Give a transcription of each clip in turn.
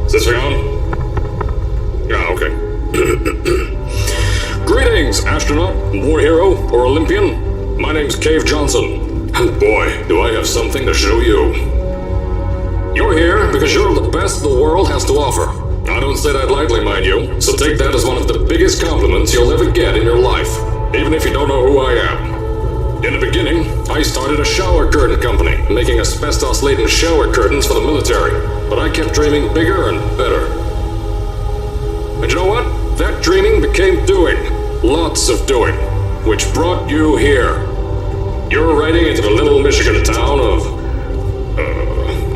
Is this thing on? Yeah, okay. Greetings, astronaut, war hero, or Olympian. My name's Cave Johnson, and boy, do I have something to show you. You're here because you're the best the world has to offer. I don't say that lightly, mind you, so take that as one of the biggest compliments you'll ever get in your life, even if you don't know who I am. In the beginning, I started a shower curtain company, making asbestos-laden shower curtains for the military, but I kept dreaming bigger and better. And you know what? That dreaming became doing. Lots of doing. Which brought you here. You're riding into the little Michigan town of...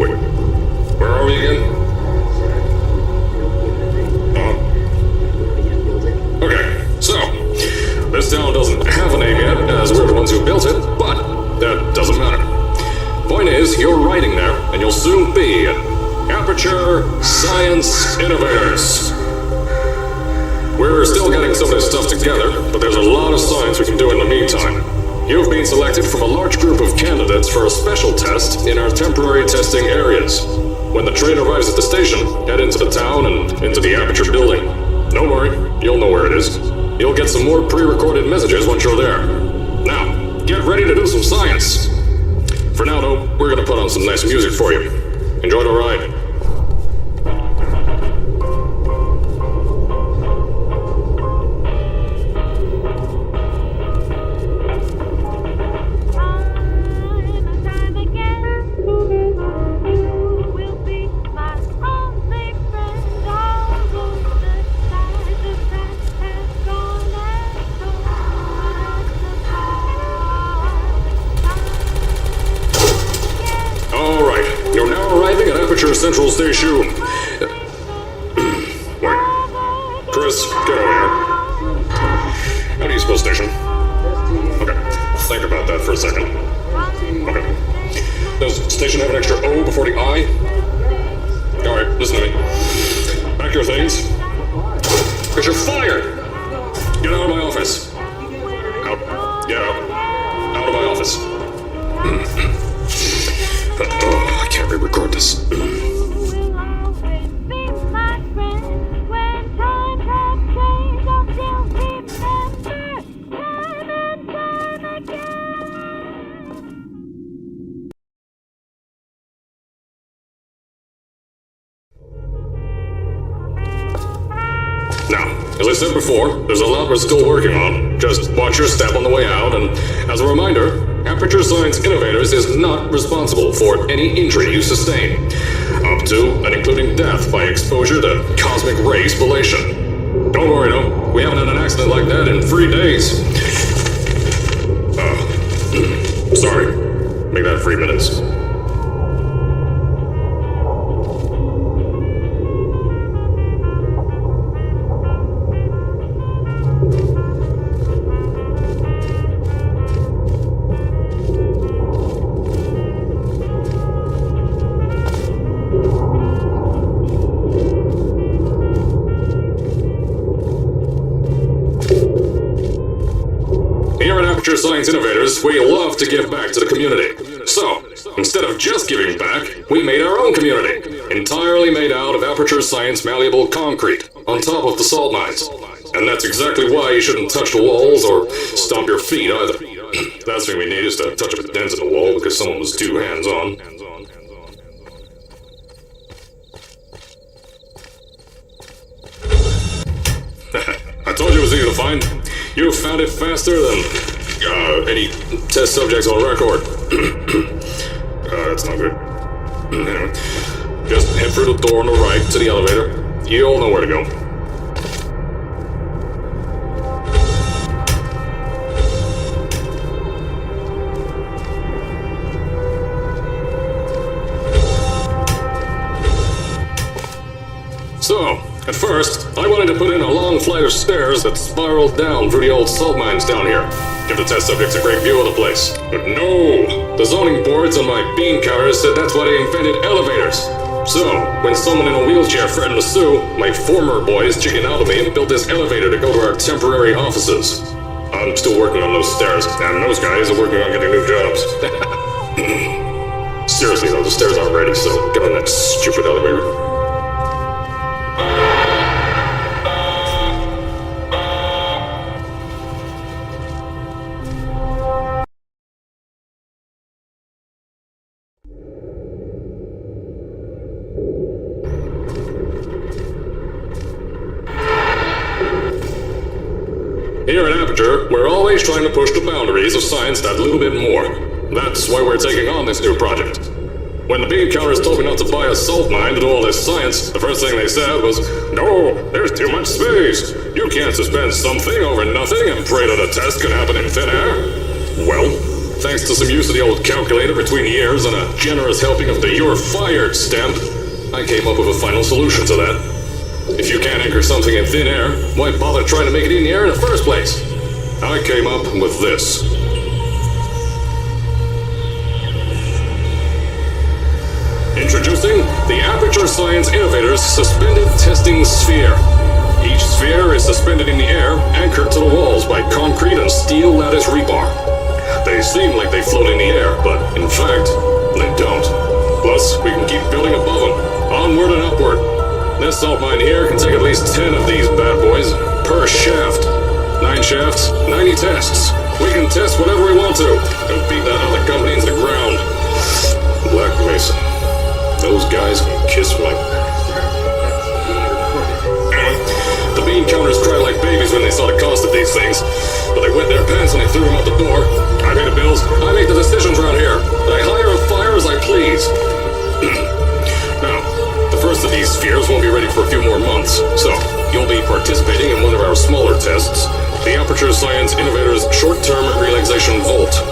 wait. Where are we again? Okay, so... this town doesn't have a name yet, as we're the ones who built it, but that doesn't matter. Point is, you're riding there, and you'll soon be at Aperture Science Innovators. We're still getting some of this stuff together, but there's a lot of science we can do in the meantime. You've been selected from a large group of candidates for a special test in our temporary testing areas. When the train arrives at the station, head into the town and into the Aperture building. Don't worry, you'll know where it is. You'll get some more pre-recorded messages once you're there. Now, get ready to do some science. For now, though, we're gonna put on some nice music for you. Enjoy the ride. Central Station. Wait. Chris, get over here. How do you spell station? Okay. Think about that for a second. Okay. Does station have an extra O before the I? Alright, listen to me. Pack your things. Because you're fired! Get out of my office. Out. Get out. Out of my office. I can't re-record this. Now, as I said before, there's a lot we're still working on. Just watch your step on the way out, and as a reminder, Aperture Science Innovators is not responsible for any injury you sustain, up to and including death by exposure to cosmic ray spallation. Don't worry, though, we haven't had an accident like that in 3 days. Sorry. Make that 3 minutes. Science Innovators, we love to give back to the community. So, instead of just giving back, we made our own community, entirely made out of Aperture Science malleable concrete, on top of the salt mines. And that's exactly why you shouldn't touch the walls or stomp your feet either. Last thing we need is to touch up a dent in the wall because someone was too hands-on. I told you it was easy to find. You found it faster than any test subjects on record. That's not good. Anyway, just head through the door on the right to the elevator. You all know where to go. So, at first, I wanted to put in a long flight of stairs that spiraled down through the old salt mines down here. Give the test subjects a great view of the place. But no! The zoning boards on my bean counters said that's why they invented elevators. So, when someone in a wheelchair threatened to sue, my former boys chickened out of me and built this elevator to go to our temporary offices. I'm still working on those stairs, and those guys are working on getting new jobs. Seriously though, the stairs aren't ready, so get on that stupid elevator. Here at Aperture, we're always trying to push the boundaries of science that little bit more. That's why we're taking on this new project. When the bean counters told me not to buy a salt mine to do all this science, the first thing they said was, "No, there's too much space. You can't suspend something over nothing and pray that a test can happen in thin air." Well, thanks to some use of the old calculator between the ears and a generous helping of the "you're fired" stamp, I came up with a final solution to that. If you can't anchor something in thin air, why bother trying to make it in the air in the first place? I came up with this. Introducing the Aperture Science Innovators Suspended Testing Sphere. Each sphere is suspended in the air, anchored to the walls by concrete and steel lattice rebar. They seem like they float in the air, but in fact, they don't. Plus, we can keep building above them, onward and upward. This salt mine here can take at least 10 of these bad boys per shaft. 9 shafts, 90 tests. We can test whatever we want to and beat that other company into the ground. Black Mesa. Those guys can kiss my... The bean counters cried like babies when they saw the cost of these things, but they wet their pants and they threw them out the door. I pay the bills, I make the decisions around here, and I hire and fire as I please. Now, the first of these spheres won't be ready for a few more months, so you'll be participating in one of our smaller tests, the Aperture Science Innovators Short-Term Relaxation Volt.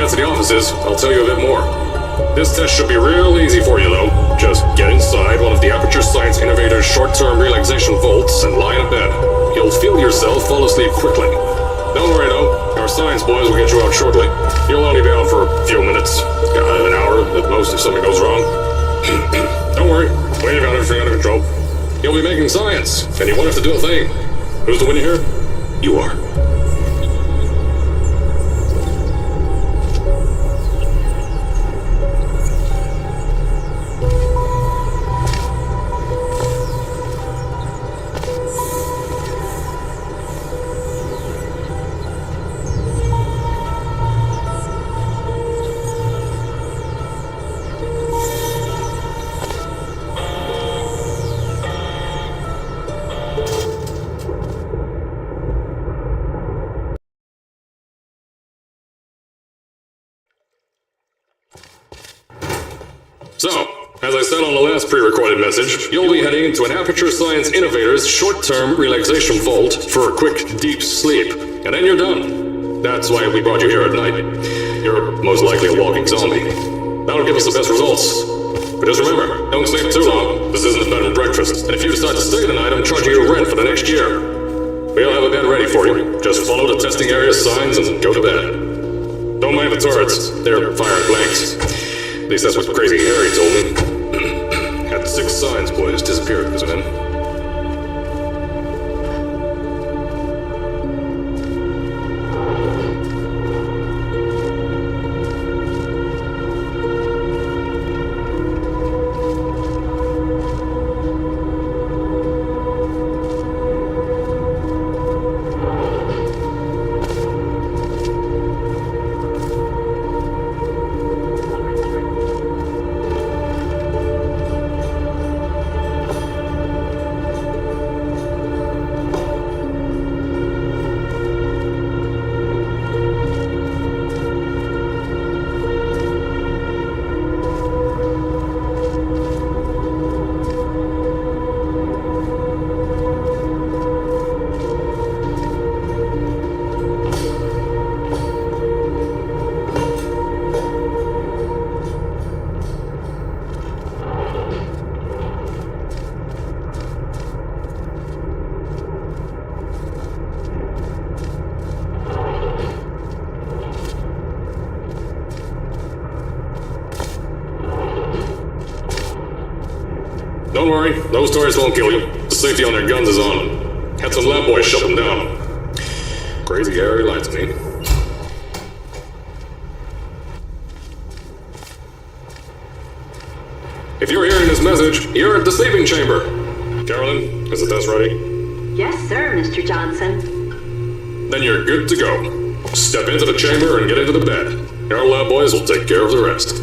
To the offices, I'll tell you a bit more. This test should be real easy for you though. Just get inside one of the Aperture Science Innovators short-term relaxation vaults and lie in a bed. You'll feel yourself fall asleep quickly. Don't worry though, our science boys will get you out shortly. You'll only be out for a few minutes, an hour at most if something goes wrong. Don't worry, we've got everything under control. You'll be making science, and you won't have to do a thing. Who's the winner here? You are. So, as I said on the last pre-recorded message, you'll be heading into an Aperture Science Innovators short-term relaxation vault for a quick, deep sleep. And then you're done. That's why we brought you here at night. You're most likely a walking zombie. That'll give us the best results. But just remember, don't sleep too long. This isn't a bed and breakfast. And if you decide to stay tonight, I'm charging you rent for the next year. We'll have a bed ready for you. Just follow the testing area signs and go to bed. Don't mind the turrets. They're firing blanks. At least that's what Crazy Harry told me. Had 6 signs, boys, disappeared because of him. Don't worry, those tourists won't kill you. The safety on their guns is on. Had some lab boys shut them down. Crazy Harry lied to me. If you're hearing this message, you're at the sleeping chamber. Carolyn, is the test ready? Yes, sir, Mr. Johnson. Then you're good to go. Step into the chamber and get into the bed. Our lab boys will take care of the rest.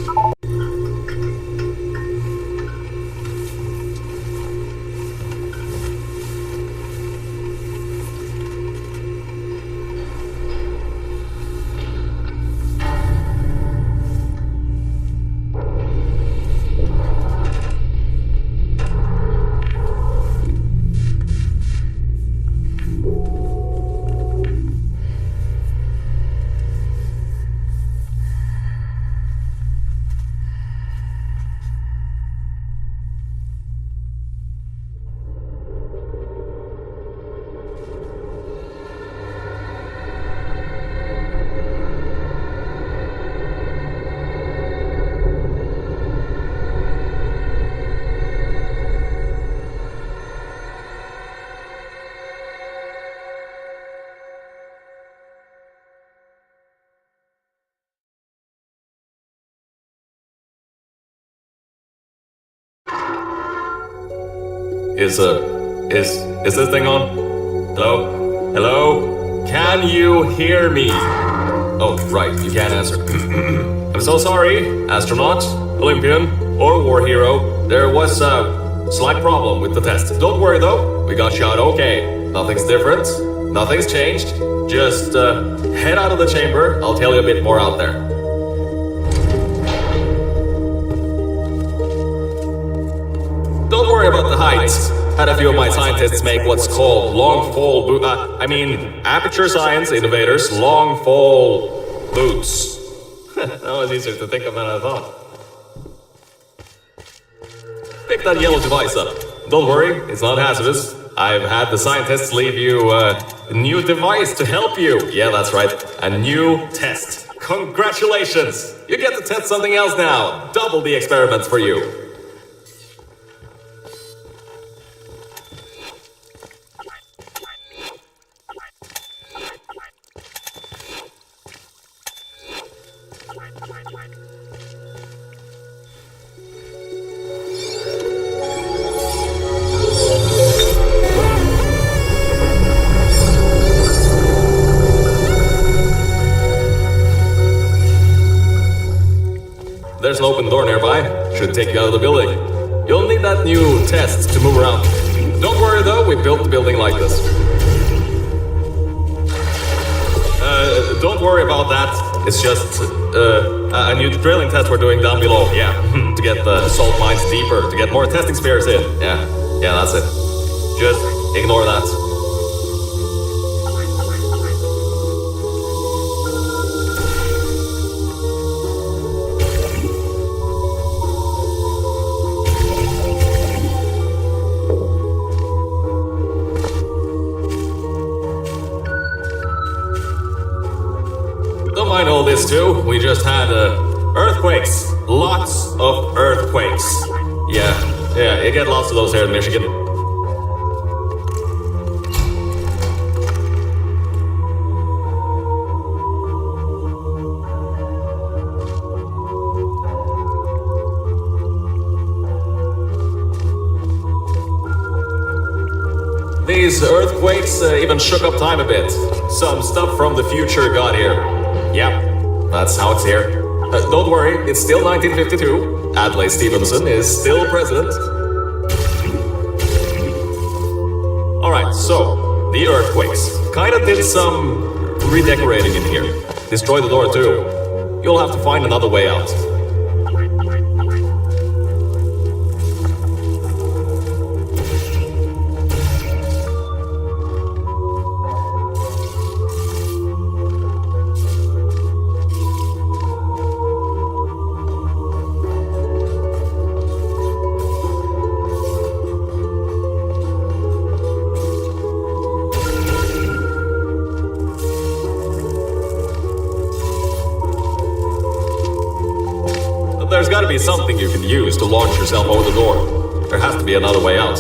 Is this thing on? Hello? Hello? Can you hear me? Oh, right, you can't answer. I'm so sorry, astronaut, Olympian, or war hero. There was a slight problem with the test. Don't worry though, we got shot okay. Nothing's different, nothing's changed. Just head out of the chamber, I'll tell you a bit more out there. Don't worry about the heights. Had a few of my scientists make what's called long fall aperture science innovators long fall boots. That was easier to think of than I thought. Pick that yellow device up. Don't worry, it's not hazardous. I've had the scientists leave you a new device to help you. Yeah, that's right, a new test. Congratulations! You get to test something else now. Double the experiments for you. There's an open door nearby. Should take you out of the building. You'll need that new test to move around. Don't worry though, we built the building like this. Don't worry about that. It's just a new drilling test we're doing down below. Yeah, to get the salt mines deeper, to get more testing spares in. Yeah, that's it. Just ignore that. I know this too. We just had earthquakes. Lots of earthquakes. Yeah, you get lots of those here in Michigan. These earthquakes even shook up time a bit. Some stuff from the future got here. Yep, that's how it's here. Don't worry, it's still 1952. Adlai Stevenson is still president. Alright, so, the earthquakes. Kinda did some redecorating in here. Destroyed the door too. You'll have to find another way out. There's gotta be something you can use to launch yourself over the door. There has to be another way out.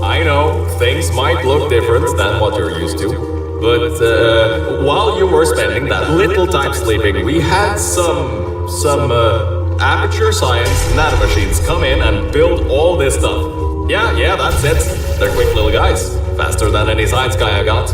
I know, things might look different than what you're used to, but while you were spending that little time sleeping, we had some amateur science nanomachines come in and build all this stuff. Yeah, that's it. They're quick little guys, faster than any science guy I got.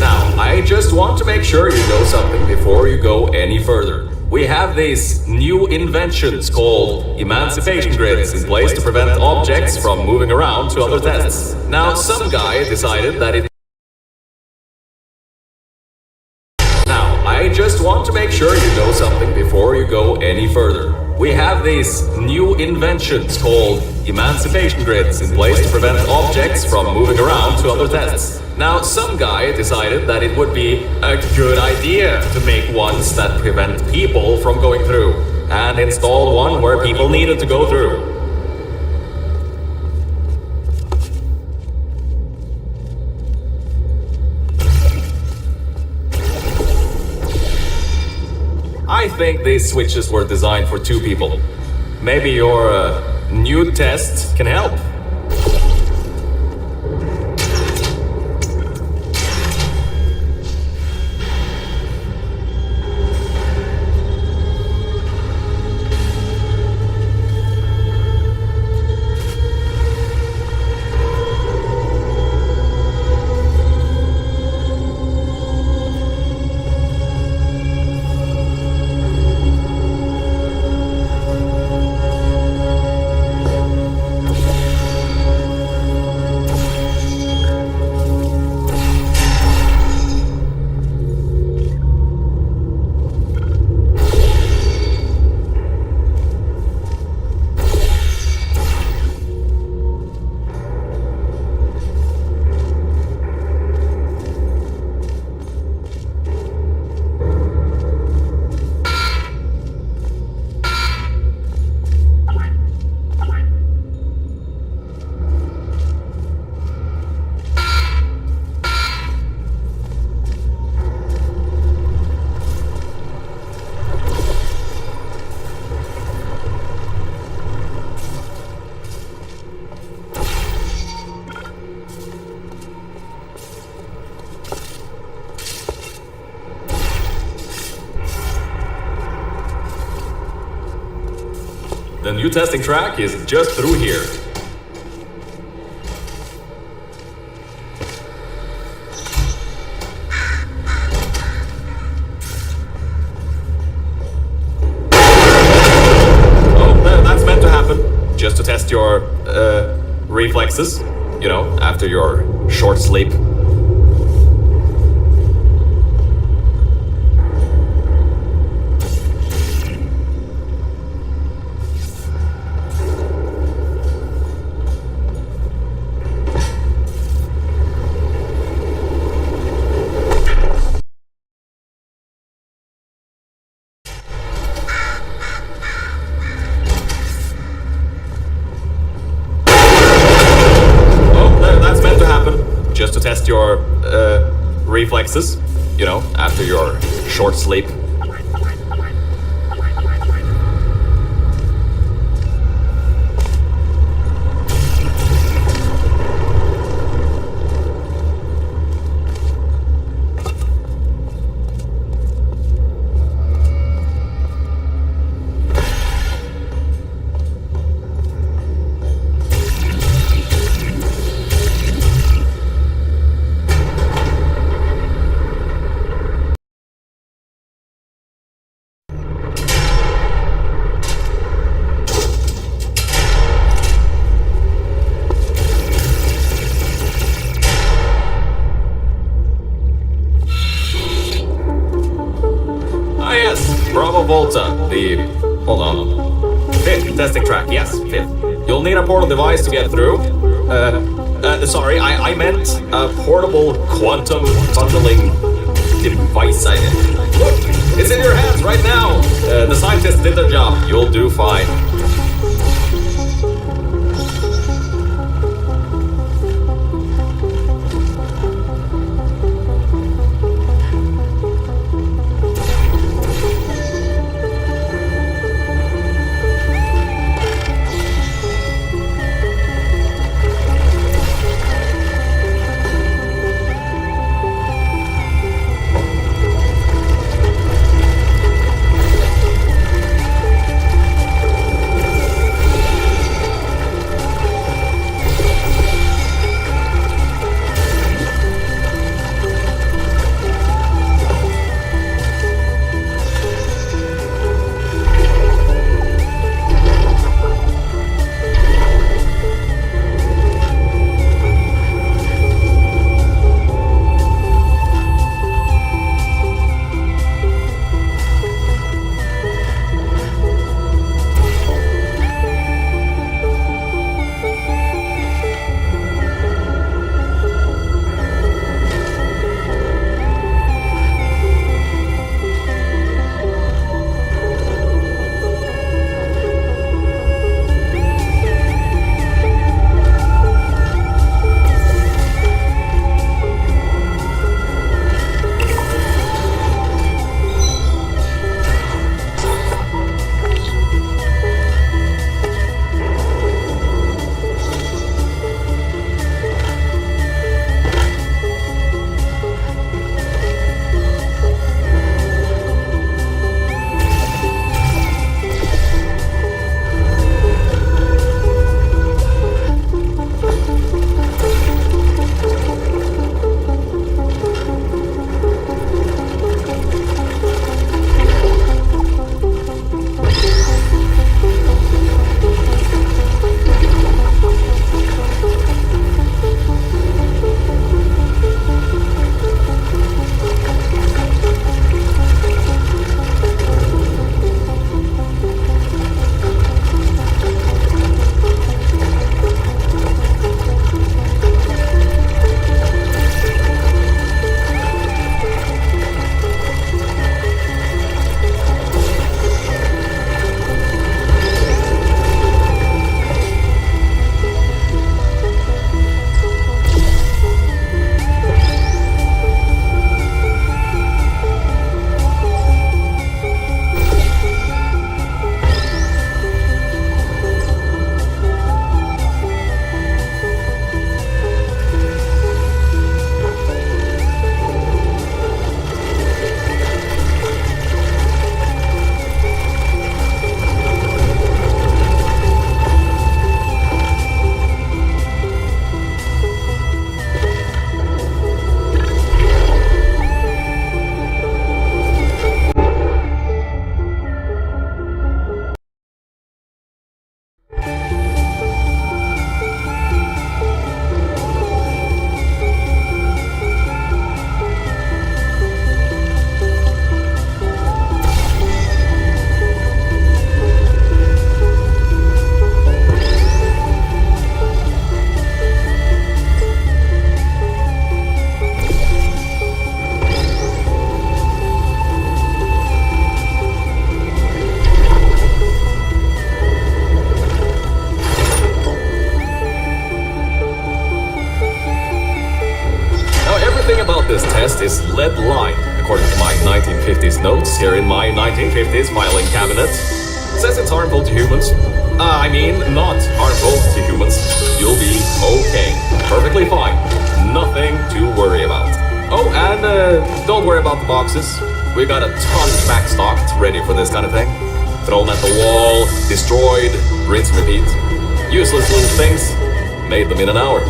Now, I just want to make sure you know something before you go any further. We have these new inventions called emancipation grids in place to prevent objects from moving around to other tests. Now, some guy decided that it... Now, I just want to make sure you know something before you go any further. We have these new inventions called emancipation grids in place to prevent objects from moving around to other tests. Now, some guy decided that it would be a good idea to make ones that prevent people from going through, and install one where people needed to go through. I think these switches were designed for two people. Maybe your new test can help. The new testing track is just through here. Oh, that's meant to happen. Just to test your reflexes, you know, after your short sleep. to test your reflexes, you know, after your short sleep. Ah yes, Bravo Volta, hold on. Fifth testing track, yes, fifth. You'll need a portal device to get through. Sorry, I meant a portable quantum tunneling device. Look, it's in your hands right now. The scientists did their job. You'll do fine. this test is lead line, according to my 1950s notes here in my 1950s filing cabinet. It says it's harmful to humans. Not harmful to humans. You'll be okay. Perfectly fine. Nothing to worry about. Oh, and don't worry about the boxes. We got a ton backstocked, ready for this kind of thing. Thrown at the wall, destroyed, rinse and repeat. Useless little things. Made them in an hour.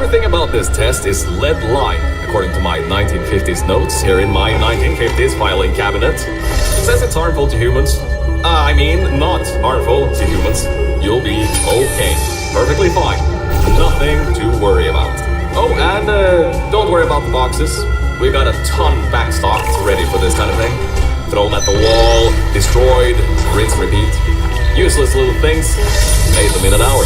Everything about this test is lead line, according to my 1950s notes here in my 1950s filing cabinet. It says it's harmful to humans. Not harmful to humans. You'll be okay. Perfectly fine. Nothing to worry about. Oh, and don't worry about the boxes. We got a ton backstocked, ready for this kind of thing. Thrown at the wall, destroyed, rinse and repeat. Useless little things. Made them in an hour.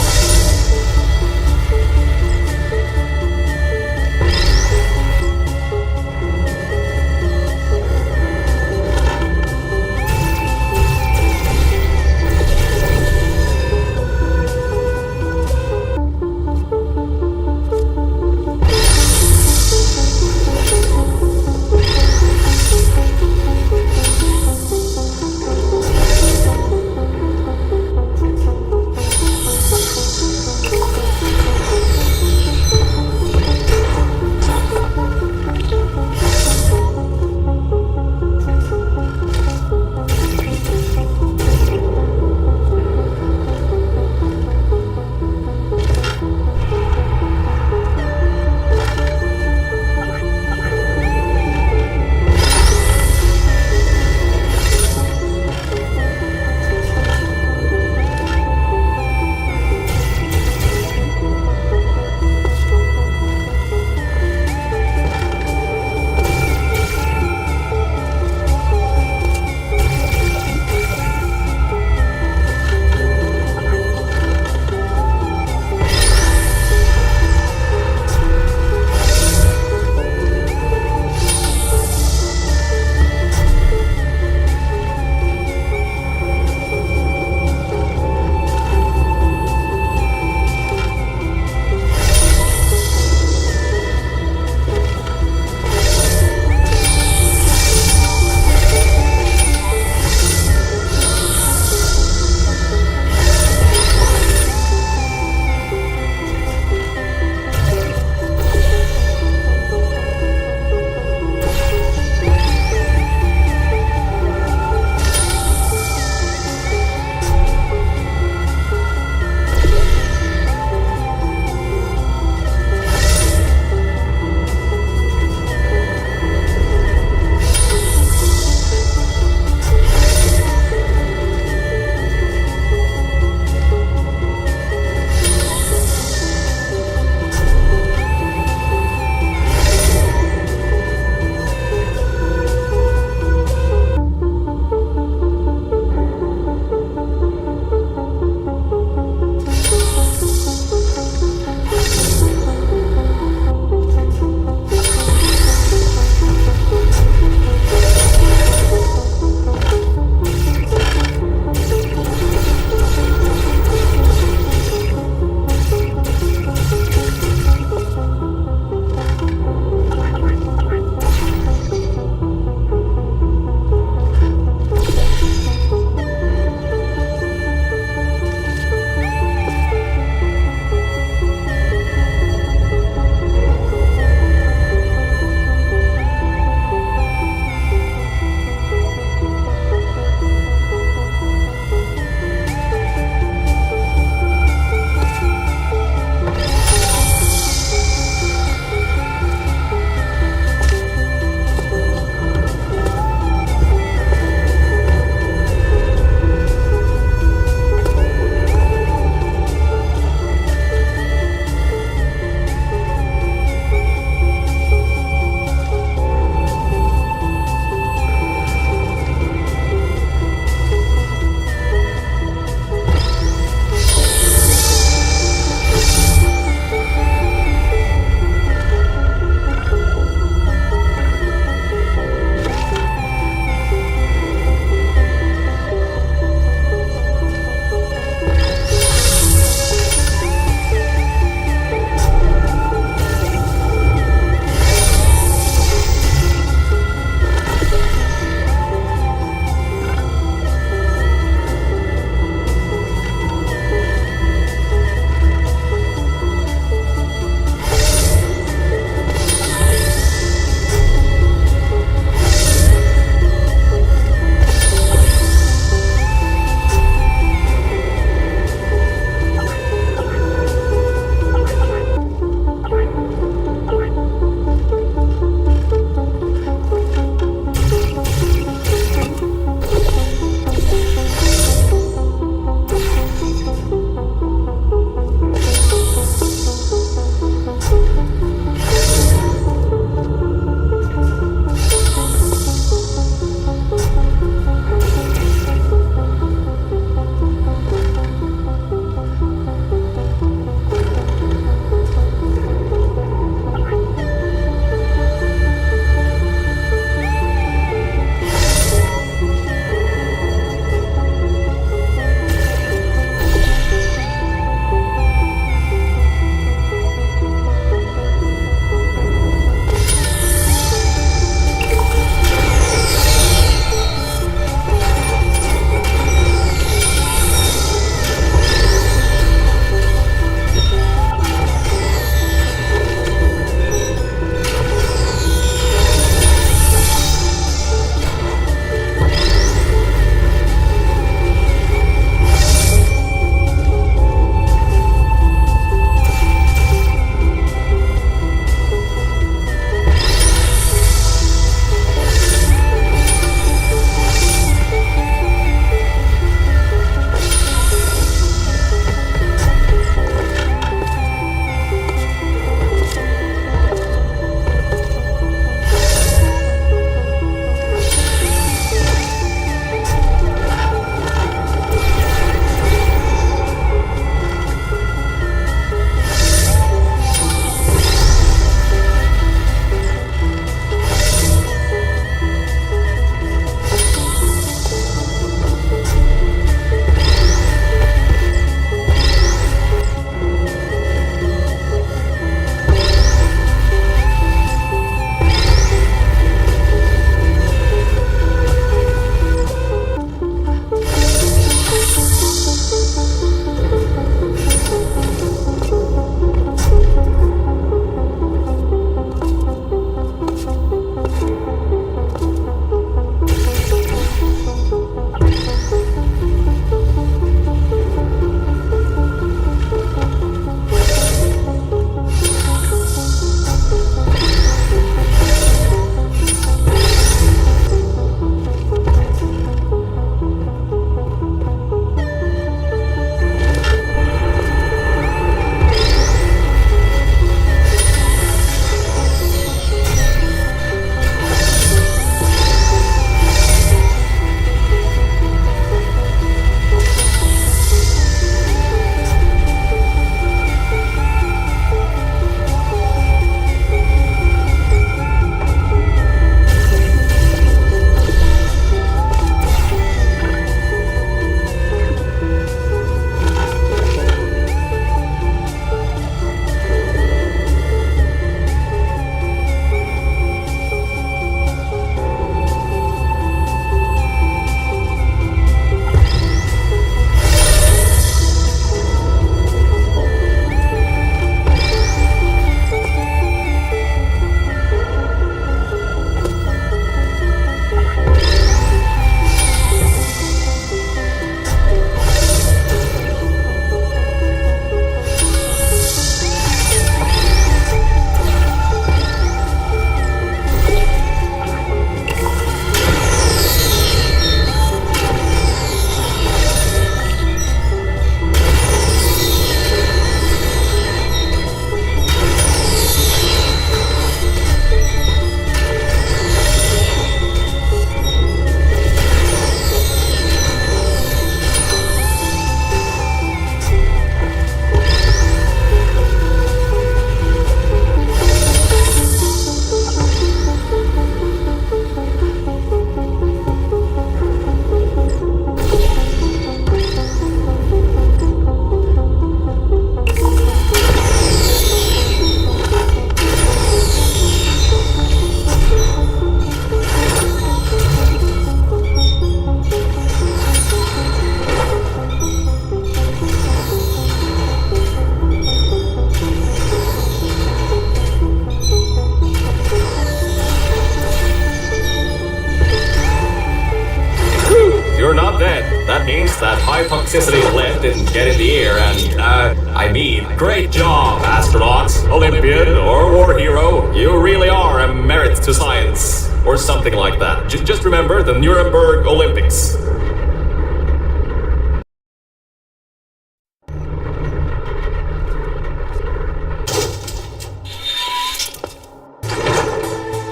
not dead. That means that high toxicity lead didn't get in the air and, great job, astronaut, Olympian, or war hero. You really are a merit to science. Or something like that. Just remember the Nuremberg Olympics.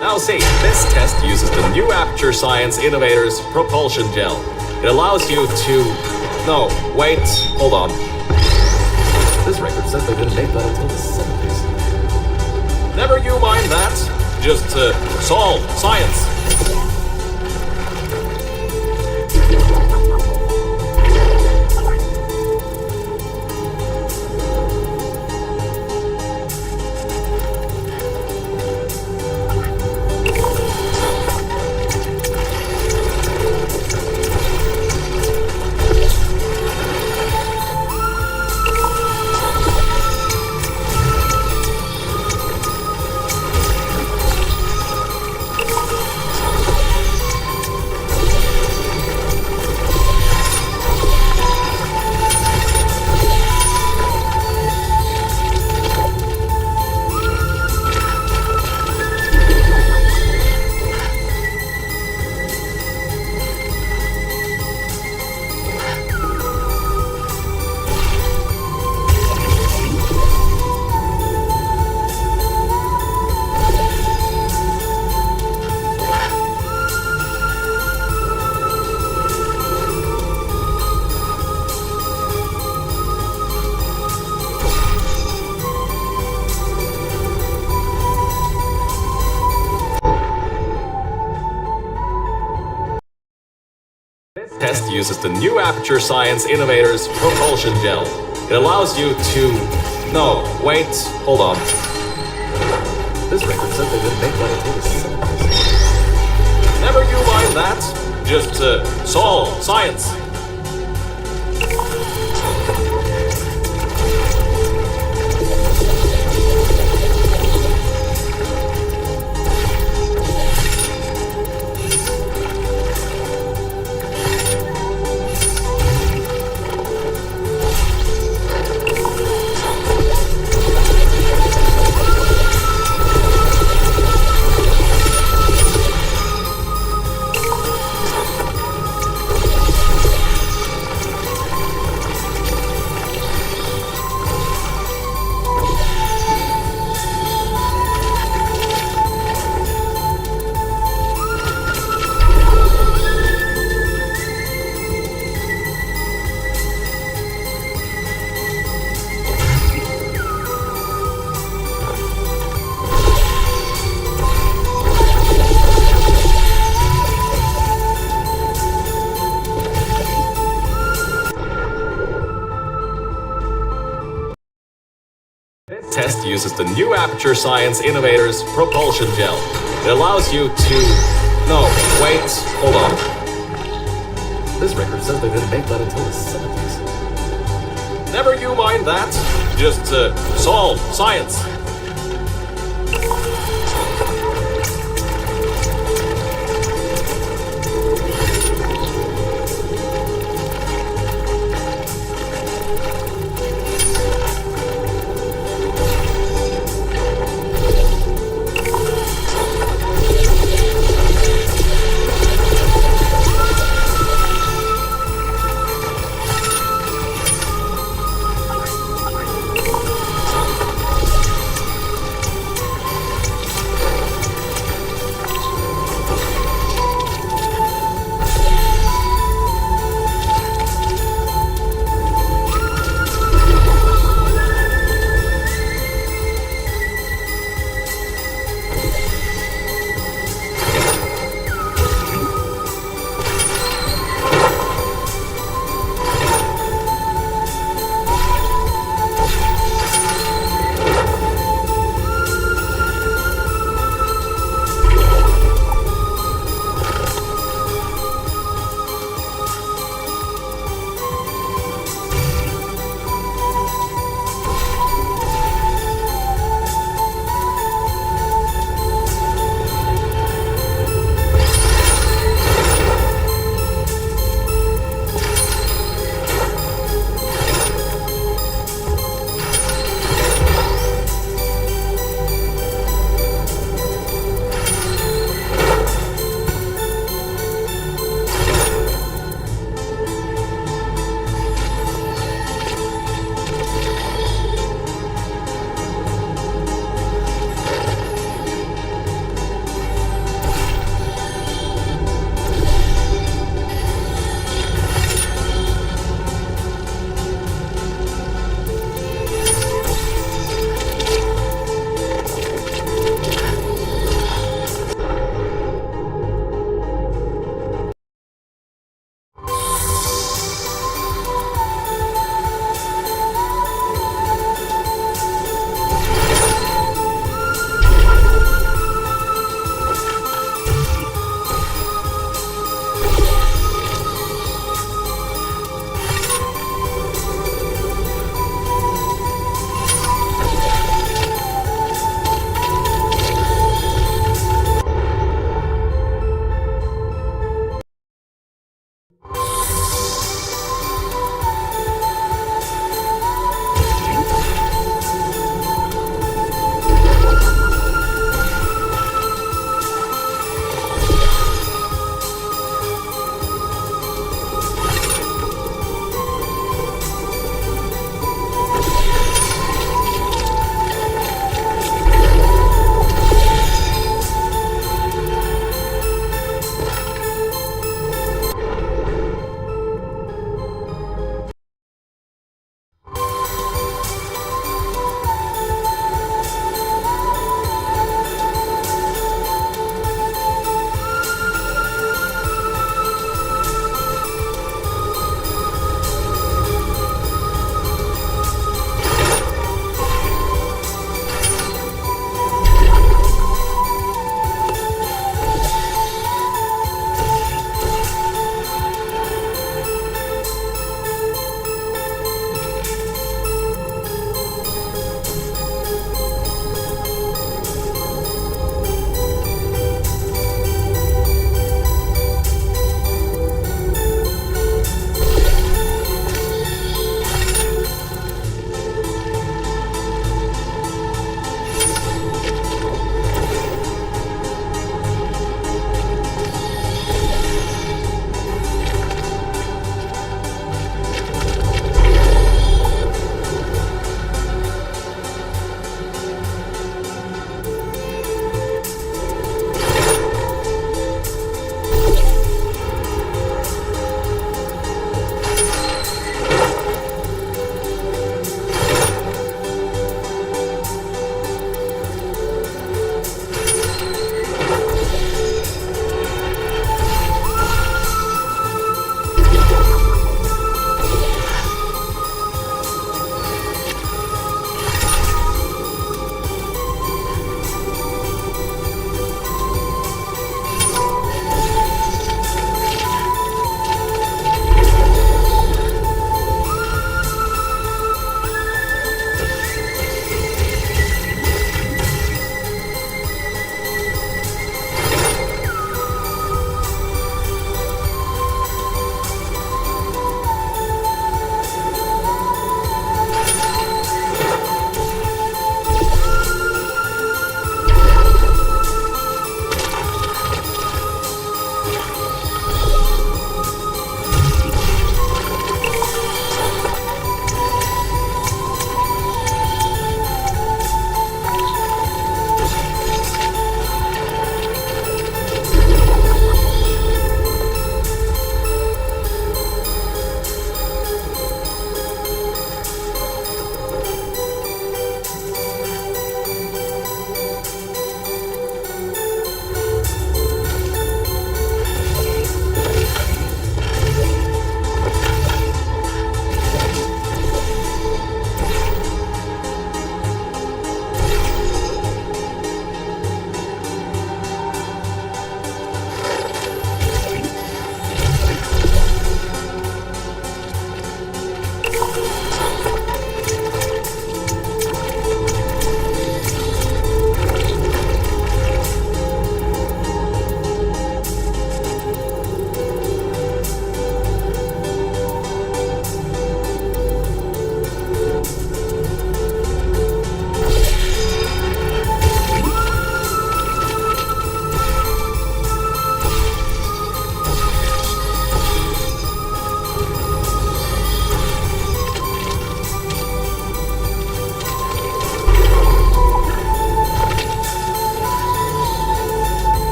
Now see, this test uses the new Aperture Science Innovators Propulsion Gel. It allows you to... No, wait, hold on. This record says they didn't make that until the 70s. Never you mind that. Just solve science. Test uses the new Aperture Science Innovators Propulsion Gel. It allows you to... No, wait, hold on. This record said they didn't make that until the 70s. Never you mind that. Just solve science. Test uses the new Aperture Science Innovators Propulsion Gel. It allows you to... No, wait, hold on. This record says they didn't make that until the 70s. Never you mind that. Just solve science.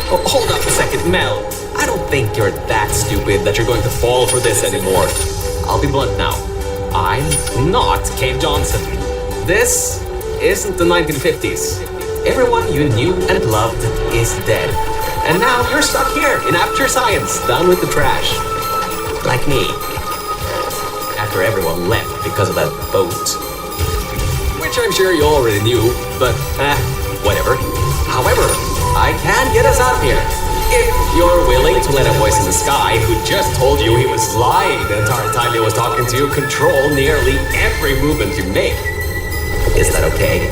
Oh, hold up a second, Mel. I don't think you're that stupid that you're going to fall for this anymore. I'll be blunt now. I'm not Cave Johnson. This isn't the 1950s. Everyone you knew and loved is dead. And now you're stuck here in Aperture Science, down with the trash. Like me. After everyone left because of that boat. Which I'm sure you already knew, but whatever. However, I can get us out of here. If you're willing to let a voice in the sky who just told you he was lying the entire time he was talking to you control nearly every movement you make. Is that okay?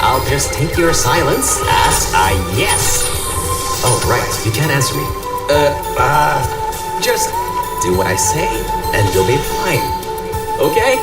I'll just take your silence as a yes. Oh, right, you can't answer me. Just do what I say and you'll be fine. Okay?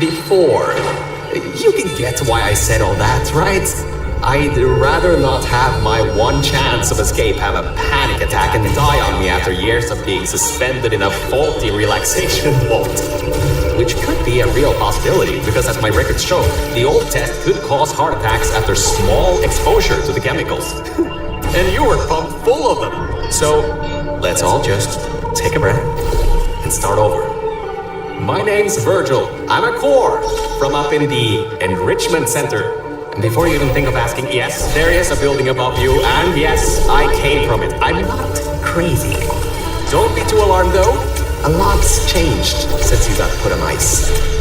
before. You can get why I said all that, right? I'd rather not have my one chance of escape have a panic attack and die on me after years of being suspended in a faulty relaxation vault. Which could be a real possibility, because as my records show, the old test could cause heart attacks after small exposure to the chemicals. And you were pumped full of them. So, let's all just take a breath and start over. My name's Virgil. I'm a core from up in the Enrichment Center. And before you even think of asking, yes, there is a building above you, and yes, I came from it. I'm not crazy. Don't be too alarmed though. A lot's changed since you got put on ice.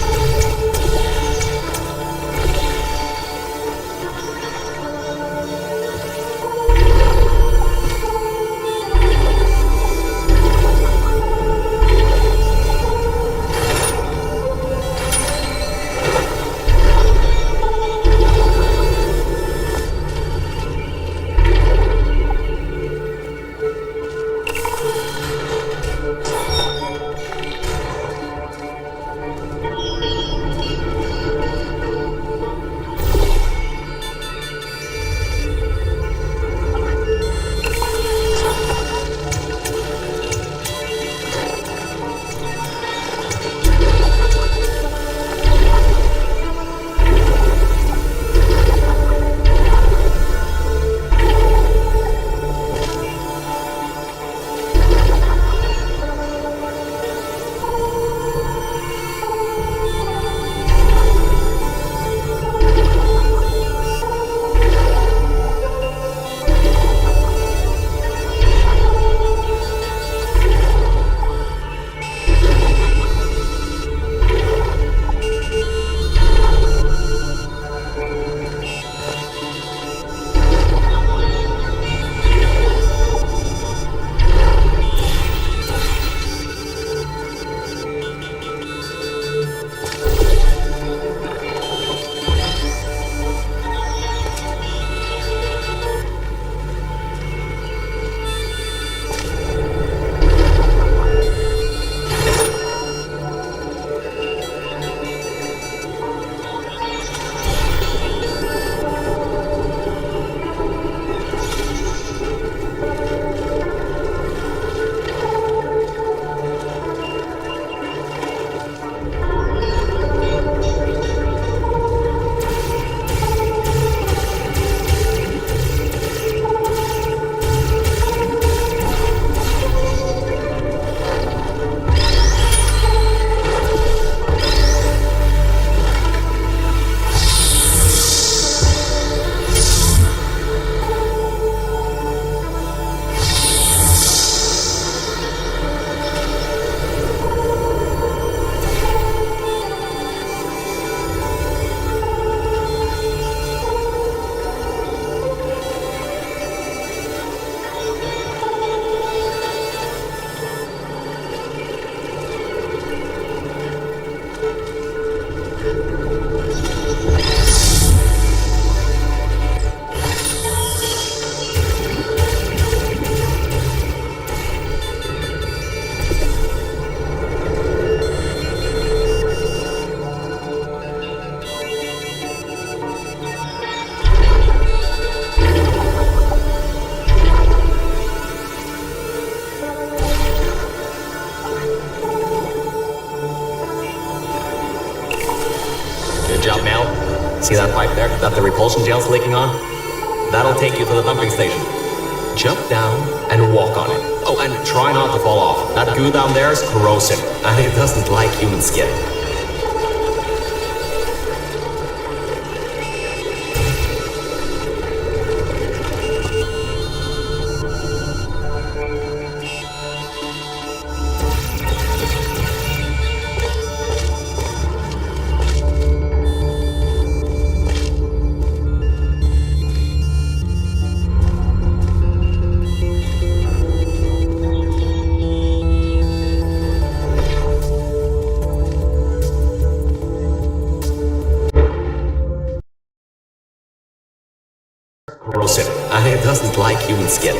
See that pipe there that the repulsion gel's leaking on? That'll take you to the dumping station. Jump down and walk on it. Oh, and try not to fall off. That goo down there is corrosive, and it doesn't like human skin. Corrosive, and it doesn't like human skin.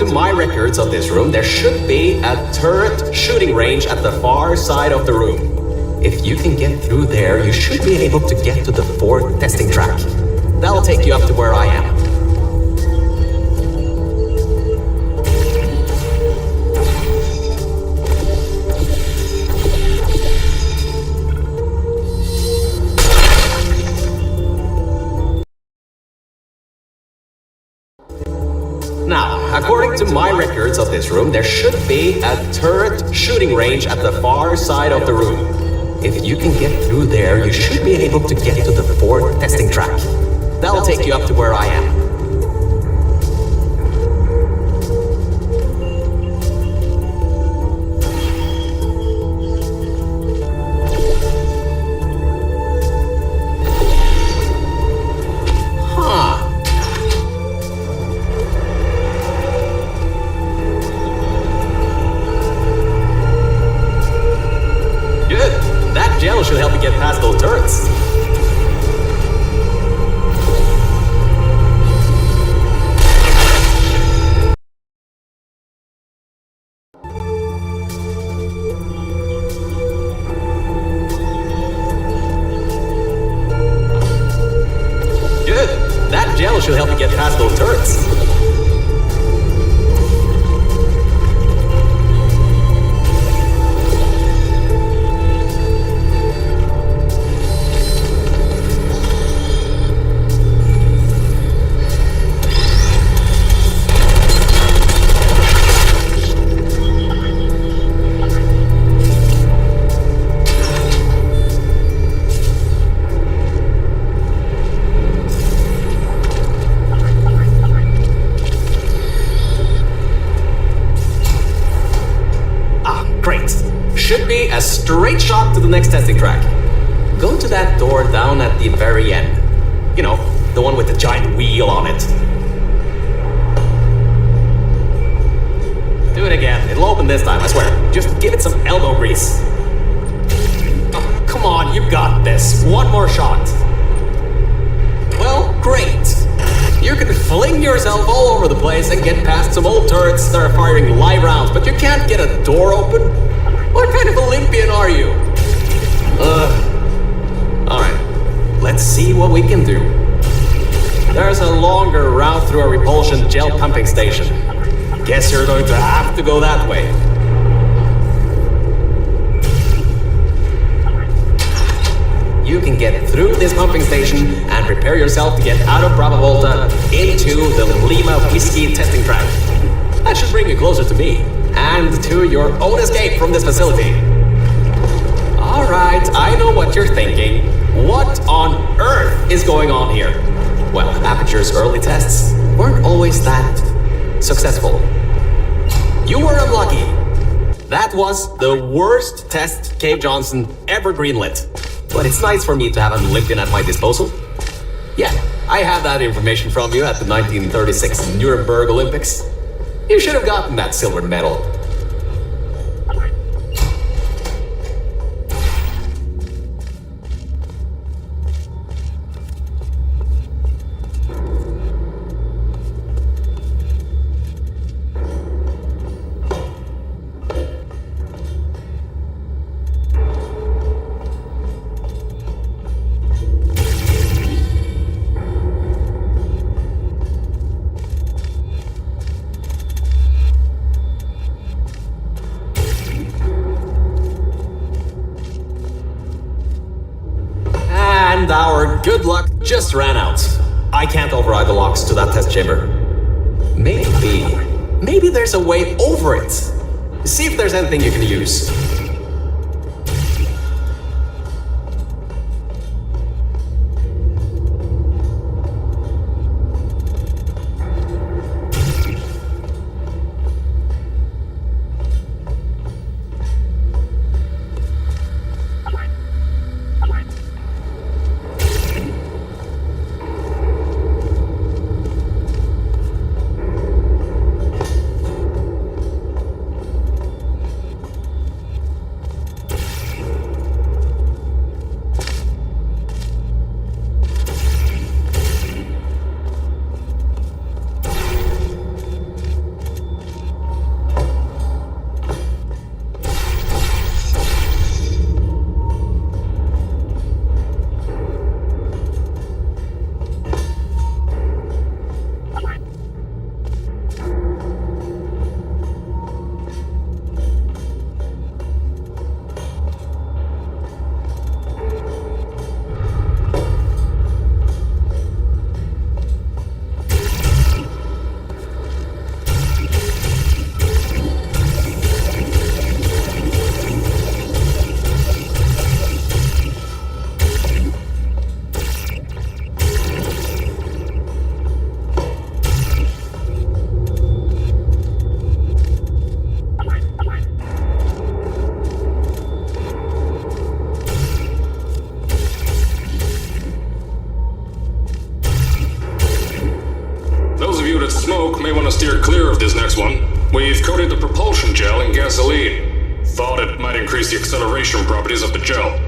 to my records of this room, there should be a turret shooting range at the far side of the room. If you can get through there, you should be able to get to the 4th testing track. That'll take you up to where I am. Now, according to my records of this room, there should be a turret shooting range at the far side of the room. If you can get through there, you should be able to get to the 4th testing track. That'll take you up to where I am. Should help you get past those turrets. Good. That gel should help you get past those turrets. Should be a straight shot to the next testing track. Go to that door down at the very end. You know, the one with the giant wheel on it. Do it again. It'll open this time, I swear. Just give it some elbow grease. Oh, come on, you got this. One more shot. Well, great. You can fling yourself all over the place and get past some old turrets that are firing live rounds, but you can't get a door open? What kind of Olympian are you? Alright, let's see what we can do. There's a longer route through a repulsion gel pumping station. Guess you're going to have to go that way. You can get through this pumping station and prepare yourself to get out of Bravo Volta into the Lima Whiskey testing track. That should bring you closer to me and to your own escape from this facility. Alright, I know what you're thinking. What on earth is going on here? Well, Aperture's early tests weren't always that successful. You were unlucky. That was the worst test Cave Johnson ever greenlit. But it's nice for me to have an Olympian at my disposal. Yeah, I have that information from you at the 1936 Nuremberg Olympics. You should have gotten that silver medal. And our good luck just ran out. I can't override the locks to that test chamber. Maybe there's a way over it. See if there's anything you can use. steer clear of this next one. We've coated the propulsion gel in gasoline. Thought it might increase the acceleration properties of the gel.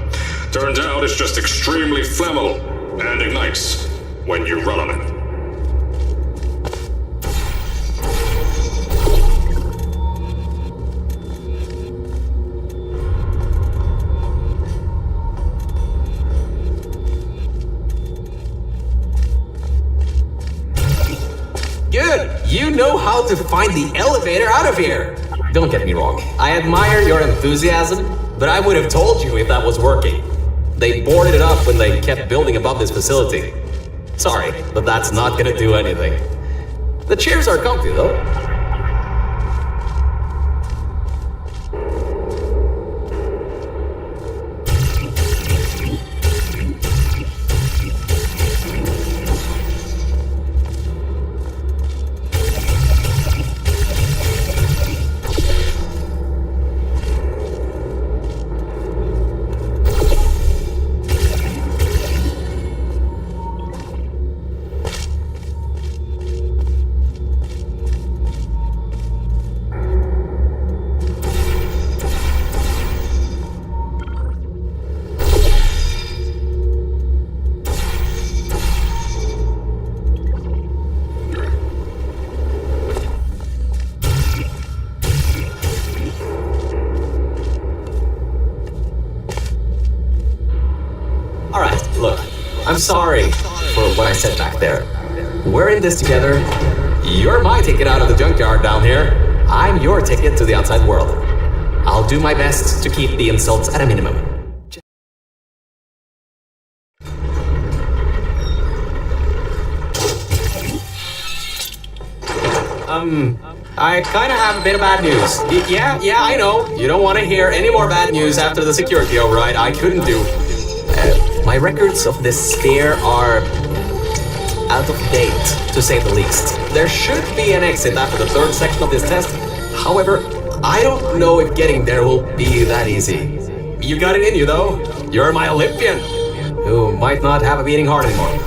Turns out it's just extremely flammable and ignites when you run on it. Good! You know how to find the elevator out of here! Don't get me wrong, I admire your enthusiasm, but I would have told you if that was working. They boarded it up when they kept building above this facility. Sorry, but that's not gonna do anything. The chairs are comfy though. Alright, look, I'm sorry for what I said back there. We're in this together. You're my ticket out of the junkyard down here. I'm your ticket to the outside world. I'll do my best to keep the insults at a minimum. I kinda have a bit of bad news. Yeah, I know. You don't want to hear any more bad news after the security override. I couldn't do. My records of this sphere are out of date, to say the least. There should be an exit after the third section of this test. However, I don't know if getting there will be that easy. You got it in you, though. You're my Olympian, who might not have a beating heart anymore.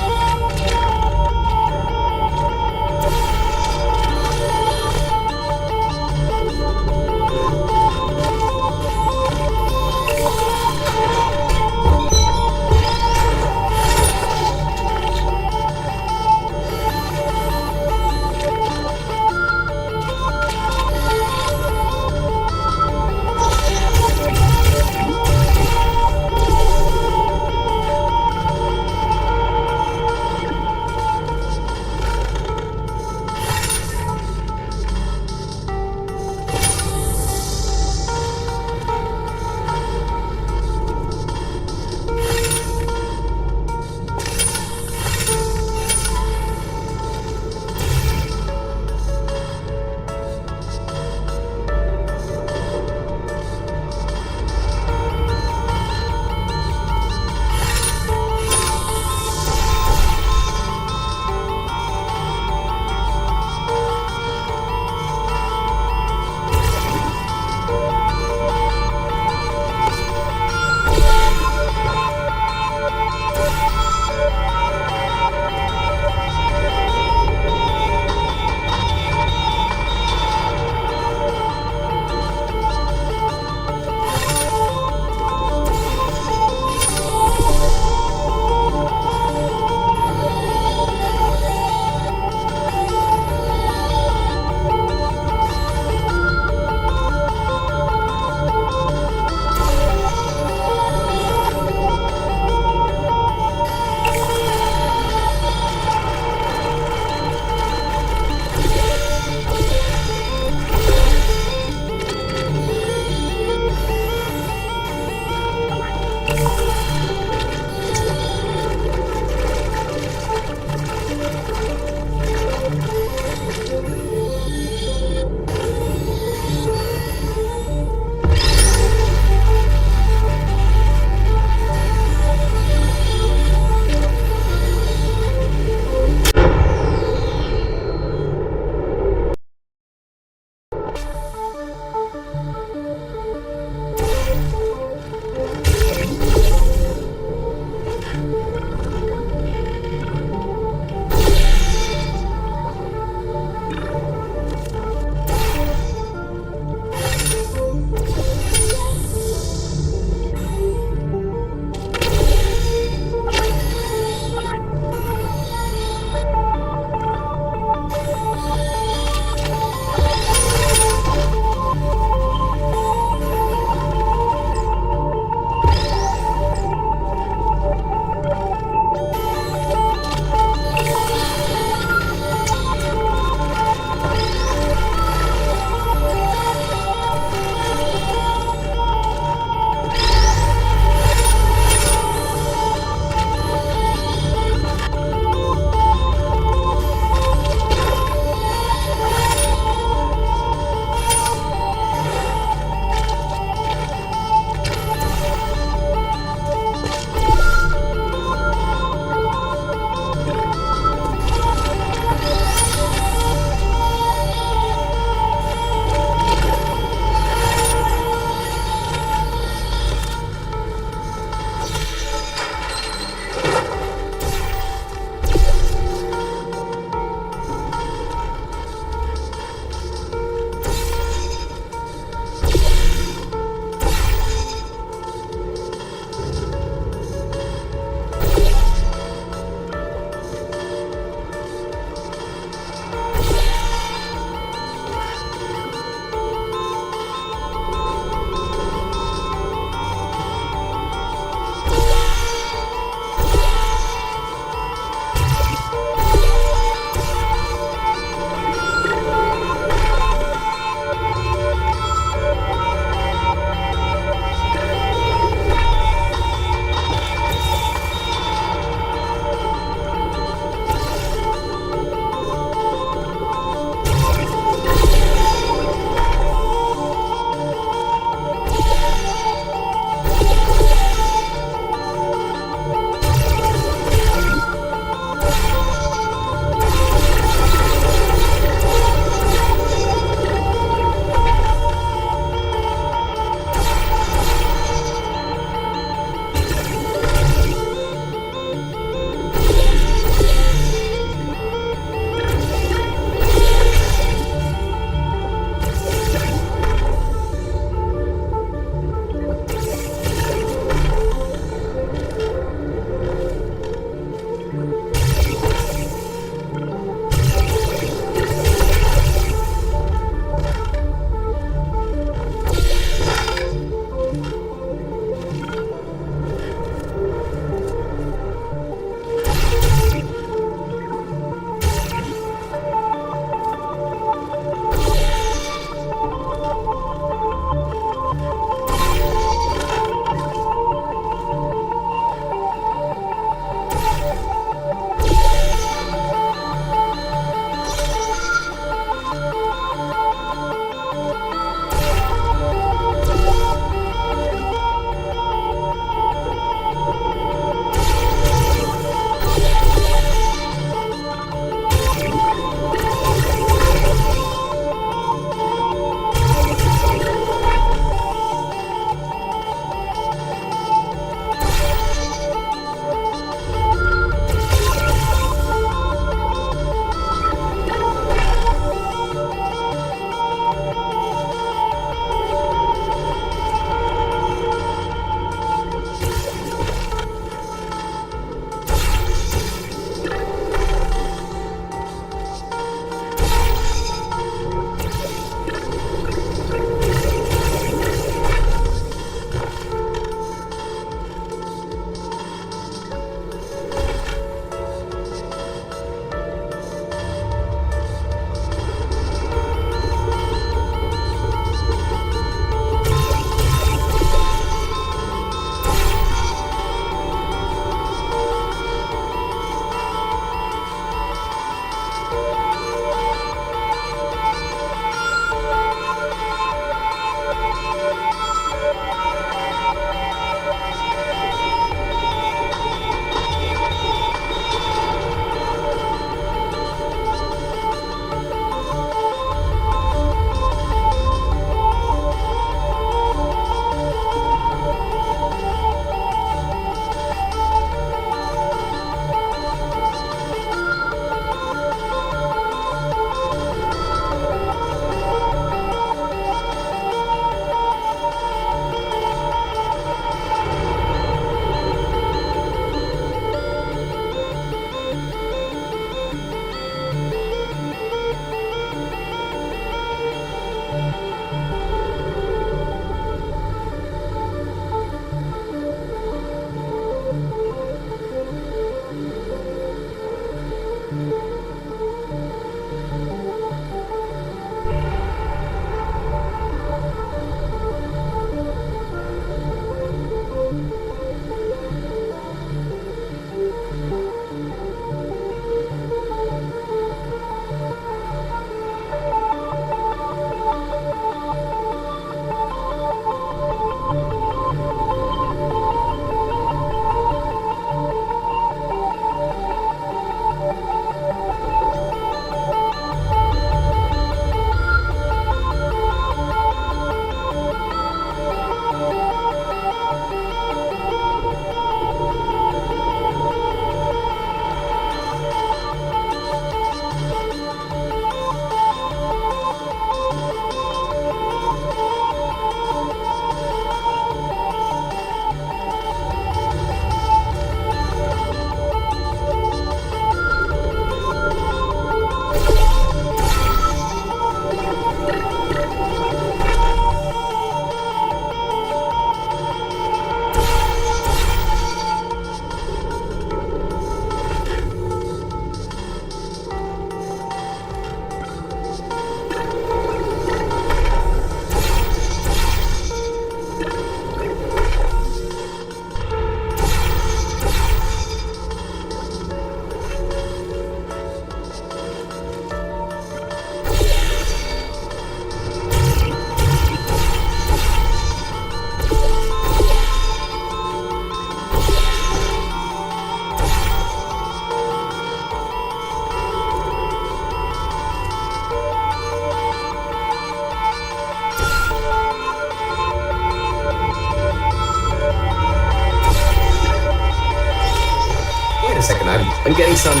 I'm getting some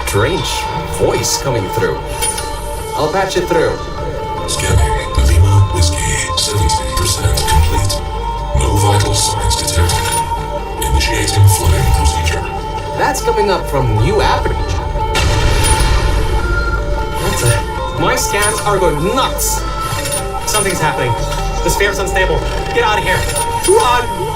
strange voice coming through. I'll patch it through. Scanning Lima Whiskey 70% complete. No vital signs detected. Initiating flooding procedure. That's coming up from New Aperture. My scans are going nuts. Something's happening. The sphere's unstable. Get out of here. Run!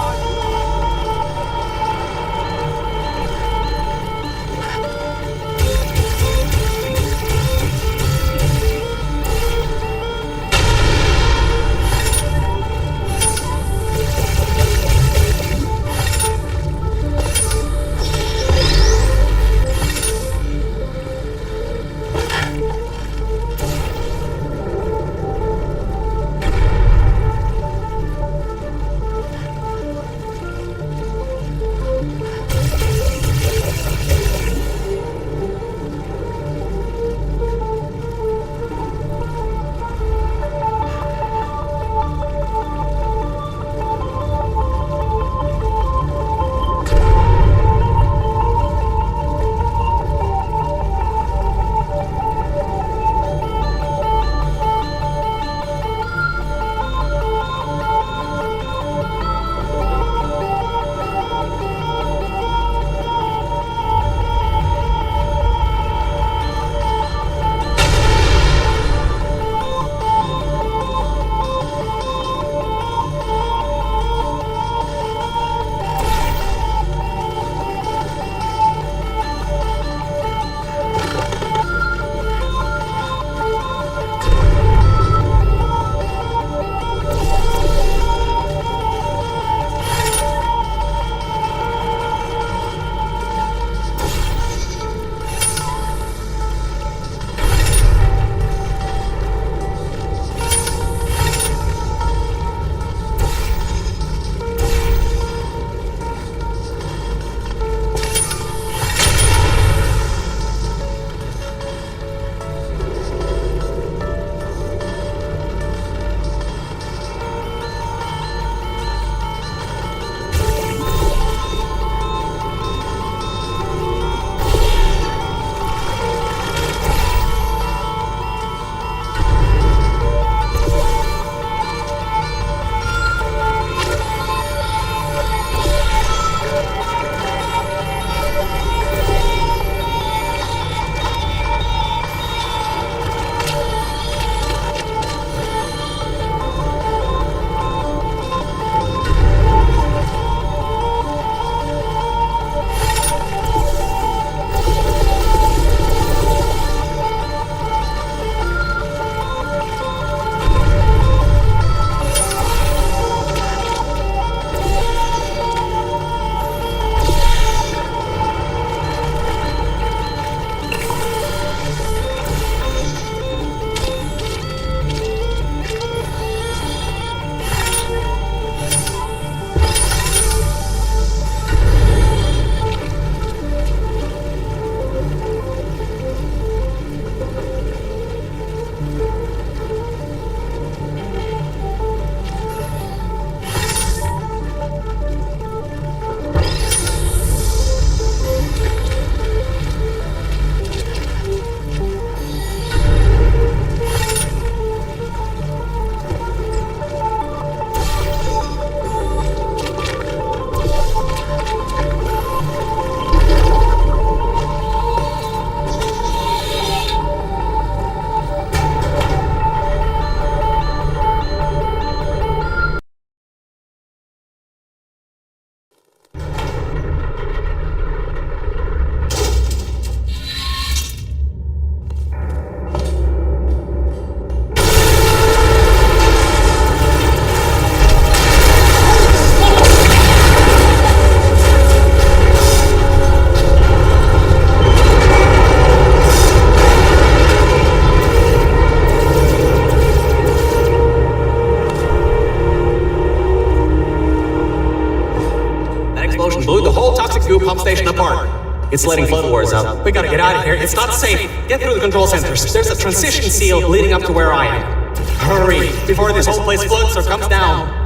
blew the whole toxic goo pump station apart. It's letting flood wars out. We gotta get out of here. It's not safe. Get through the control centers. There's a transition seal leading up to where I am. Hurry, before this whole place floods or comes down.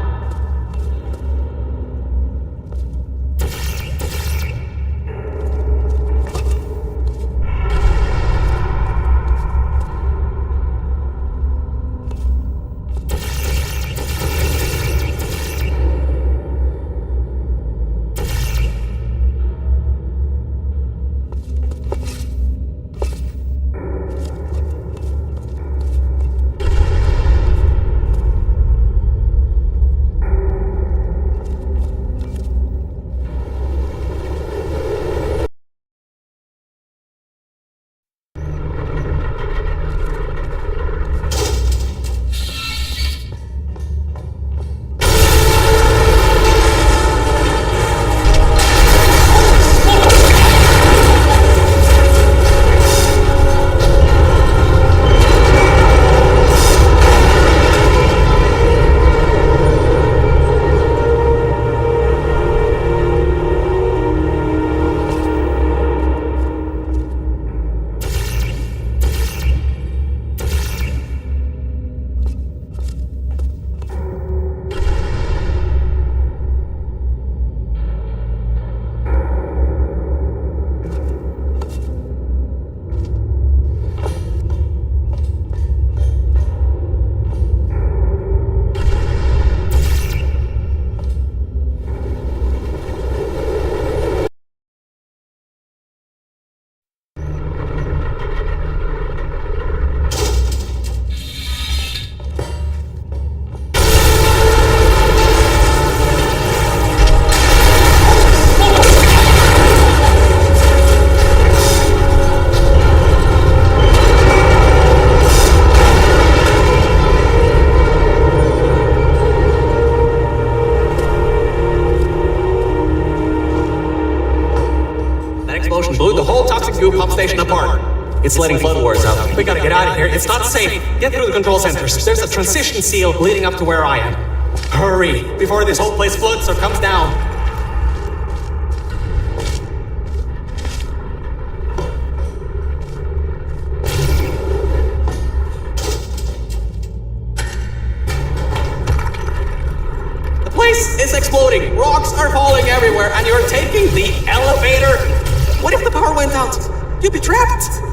It's letting Flood Wars out. We gotta get out of here. It's not safe. Get through the control centers. There's a transition seal leading up to where I am. Hurry, before this whole place floods or comes down. The place is exploding. Rocks are falling everywhere, and you're taking the elevator. What if the power went out? You'd be trapped.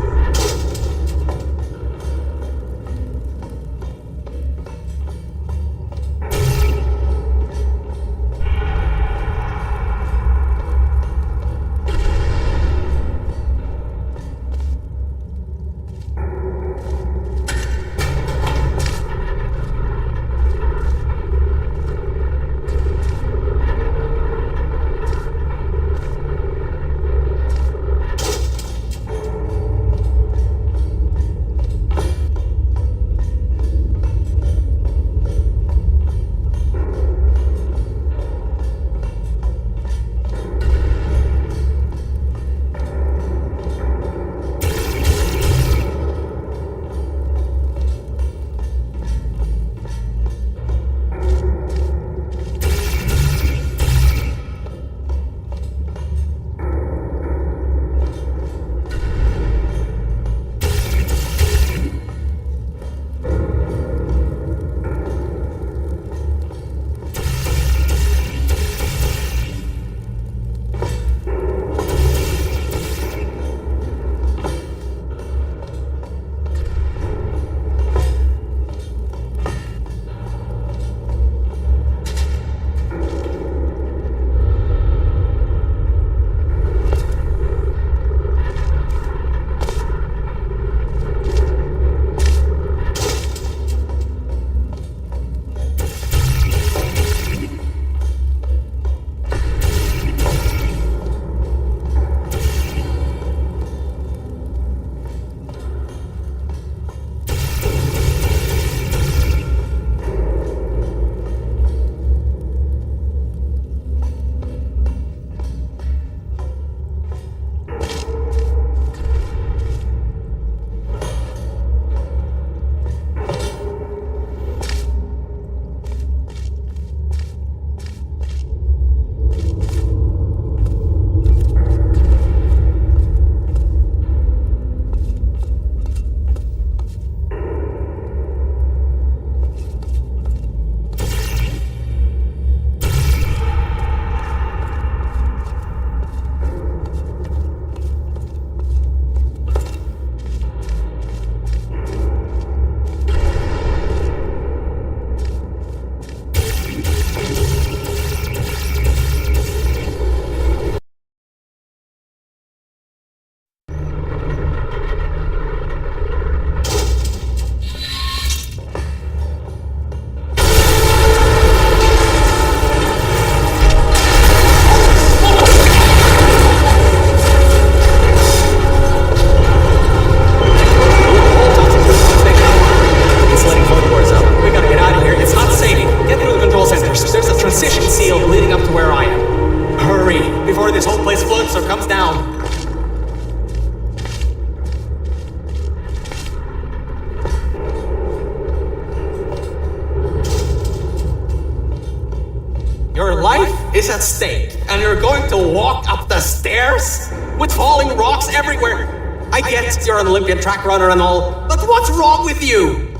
Your life is at stake, and you're going to walk up the stairs with falling rocks everywhere. I get you're an Olympian track runner and all, but what's wrong with you?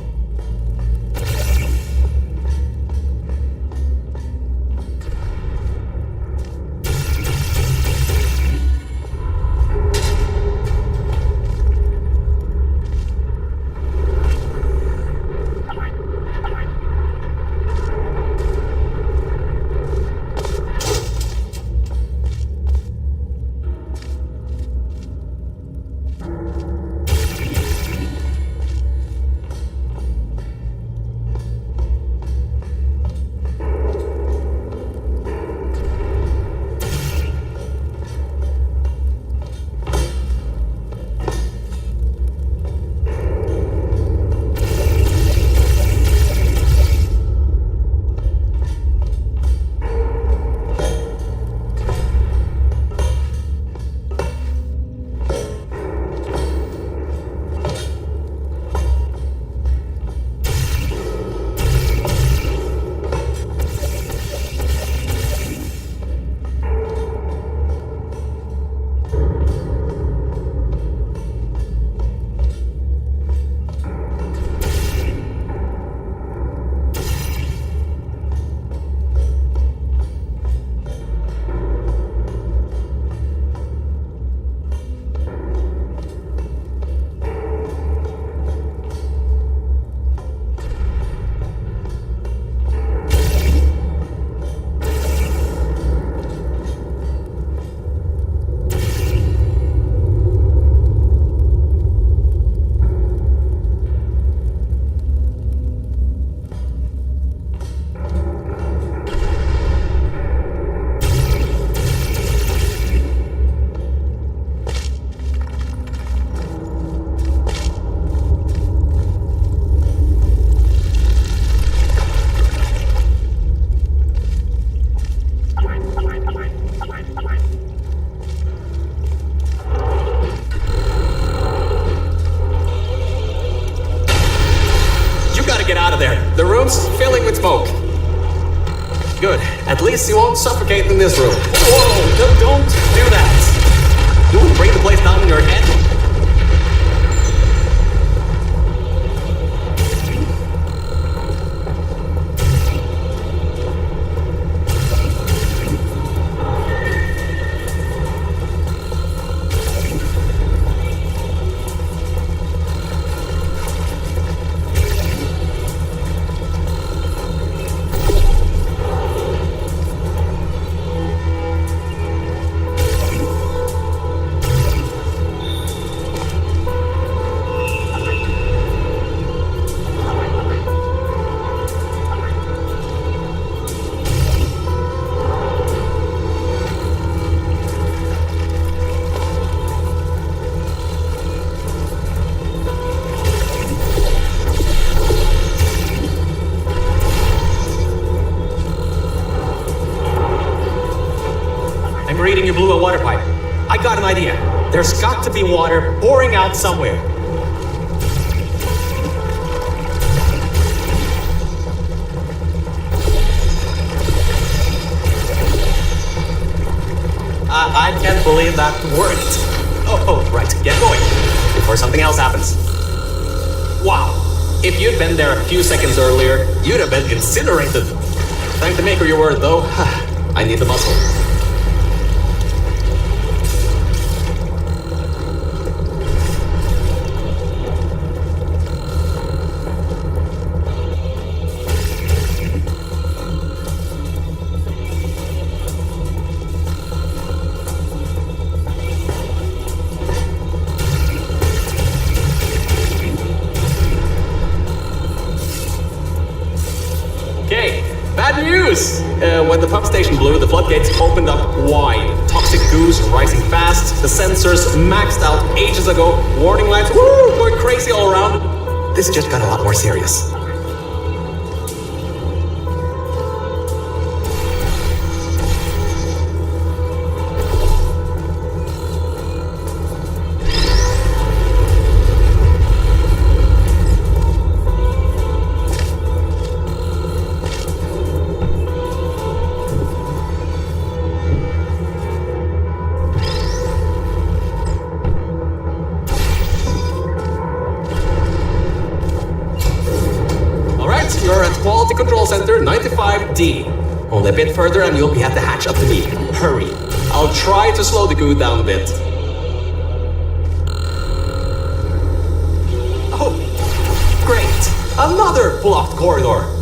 get out of there. The room's filling with smoke. Good. At least you won't suffocate in this room. Whoa! Don't do that. You will bring the place down on your head. You blew a water pipe. I got an idea. There's got to be water pouring out somewhere. I can't believe that worked. Oh, right. Get going before something else happens. Wow. If you'd been there a few seconds earlier, you'd have been incinerated. Thank the maker your word, though. I need the muscle. Bad news! When the pump station blew, the floodgates opened up wide. Toxic goos rising fast, the sensors maxed out ages ago, warning lights going crazy all around. This just got a lot more serious. You're at Quality Control Center 95D. Only a bit further and you'll be at the hatch up to me. Hurry. I'll try to slow the goo down a bit. Oh, great. Another blocked corridor.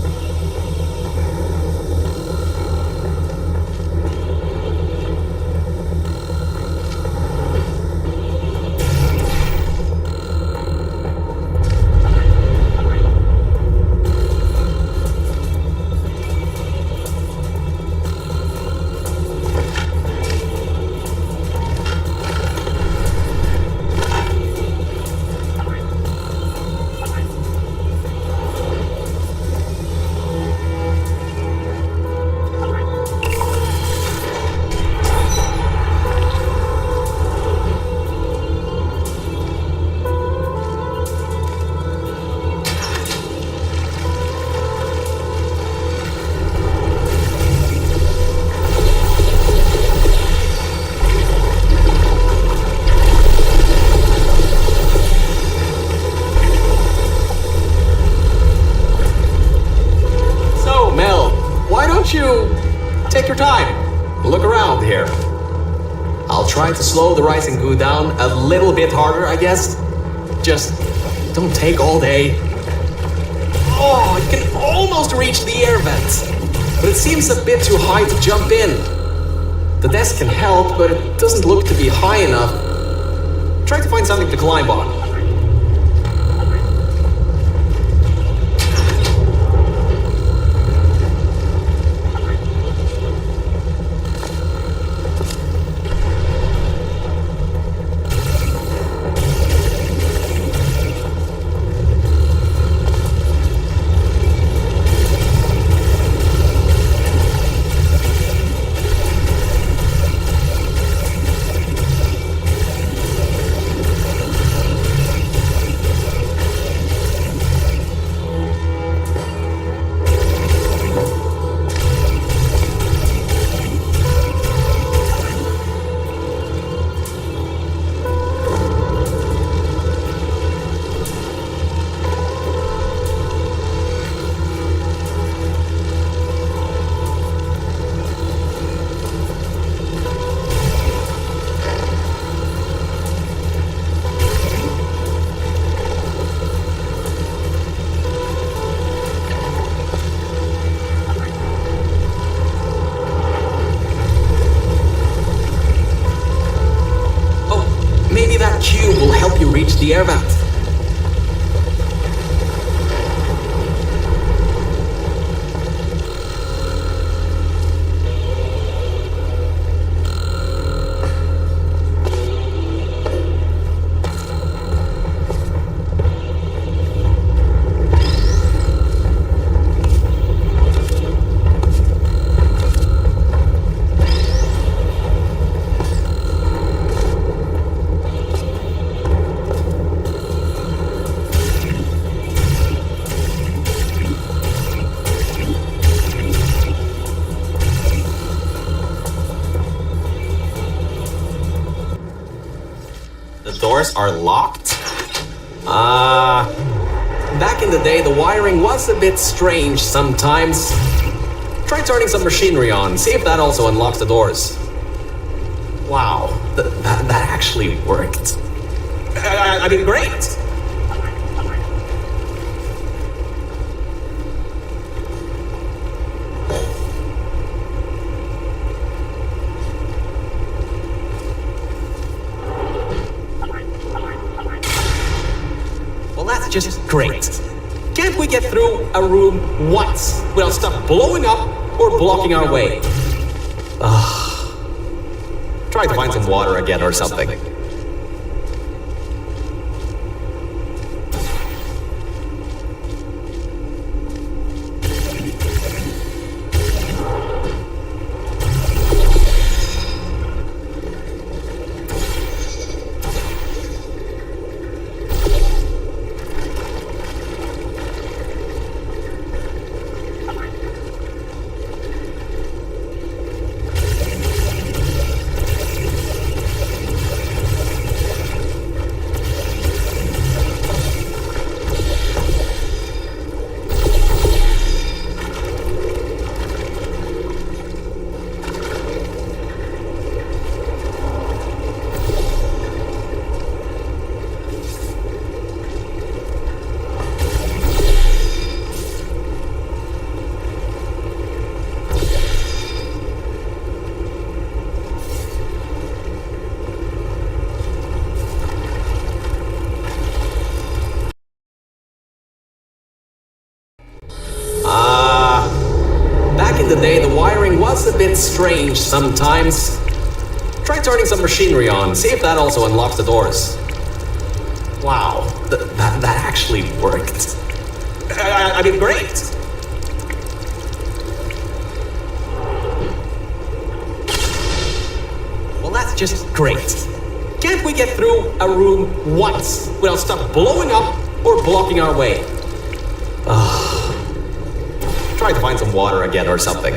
Take your time. Look around here. I'll try to slow the rising goo down a little bit harder, I guess. Just don't take all day. Oh, it can almost reach the air vents. But it seems a bit too high to jump in. The desk can help, but it doesn't look to be high enough. Try to find something to climb on. doors are locked? Back in the day, the wiring was a bit strange sometimes. Try turning some machinery on, see if that also unlocks the doors. Wow, that actually worked. I mean, great! Well, that's just great. Can't we get through a room once without stuff blowing up or blocking our way? Try to find some water again or something. Back in the day, the wiring was a bit strange sometimes. Try turning some machinery on, see if that also unlocks the doors. Wow, that actually worked. I mean, great! Well, that's just great. Can't we get through a room once without stuff blowing up or blocking our way? Try to find some water again or something.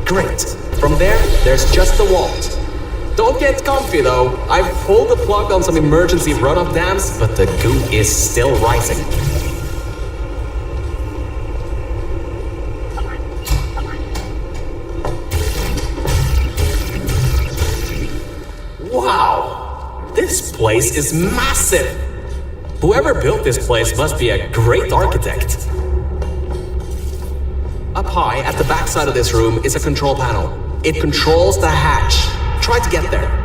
Great. From there's just the vault. Don't get comfy though. I've pulled the plug on some emergency runoff dams, but the goo is still rising. Wow! This place is massive! Whoever built this place must be a great architect. Up high, at the back side of this room, is a control panel. It controls the hatch. Try to get there.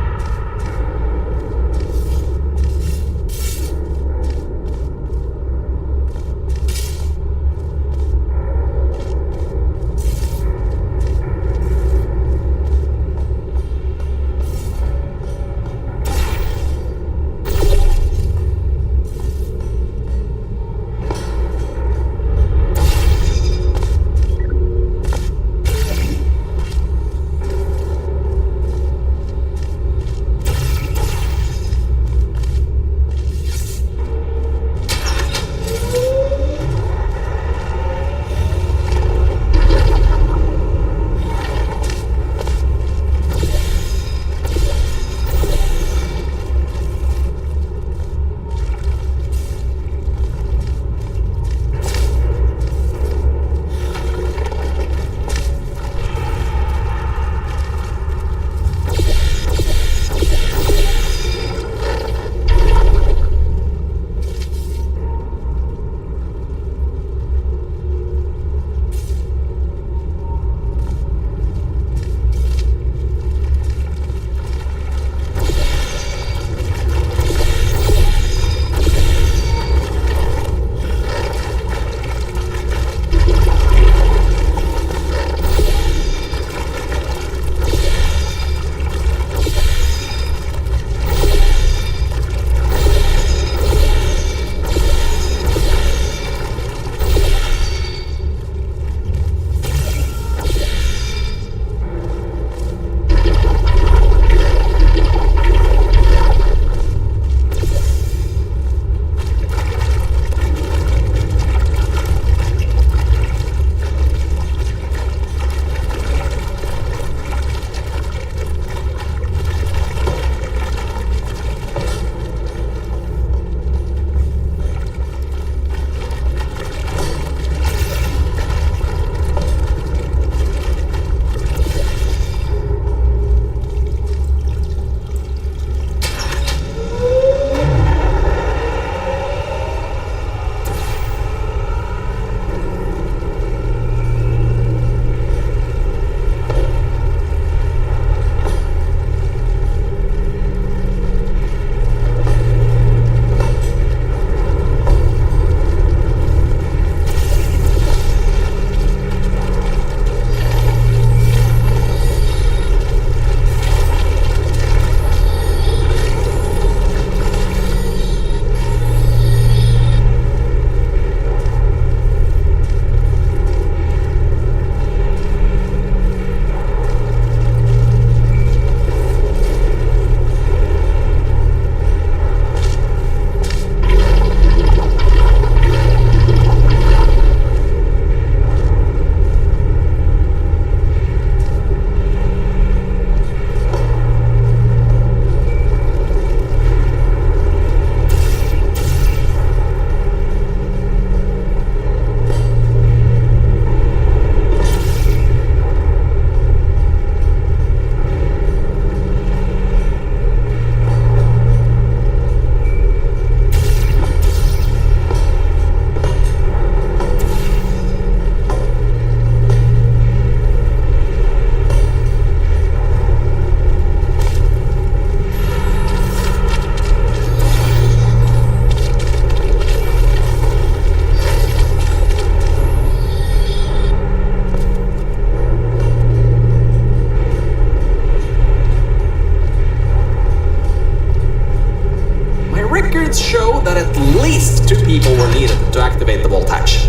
least 2 people were needed to activate the vault hatch.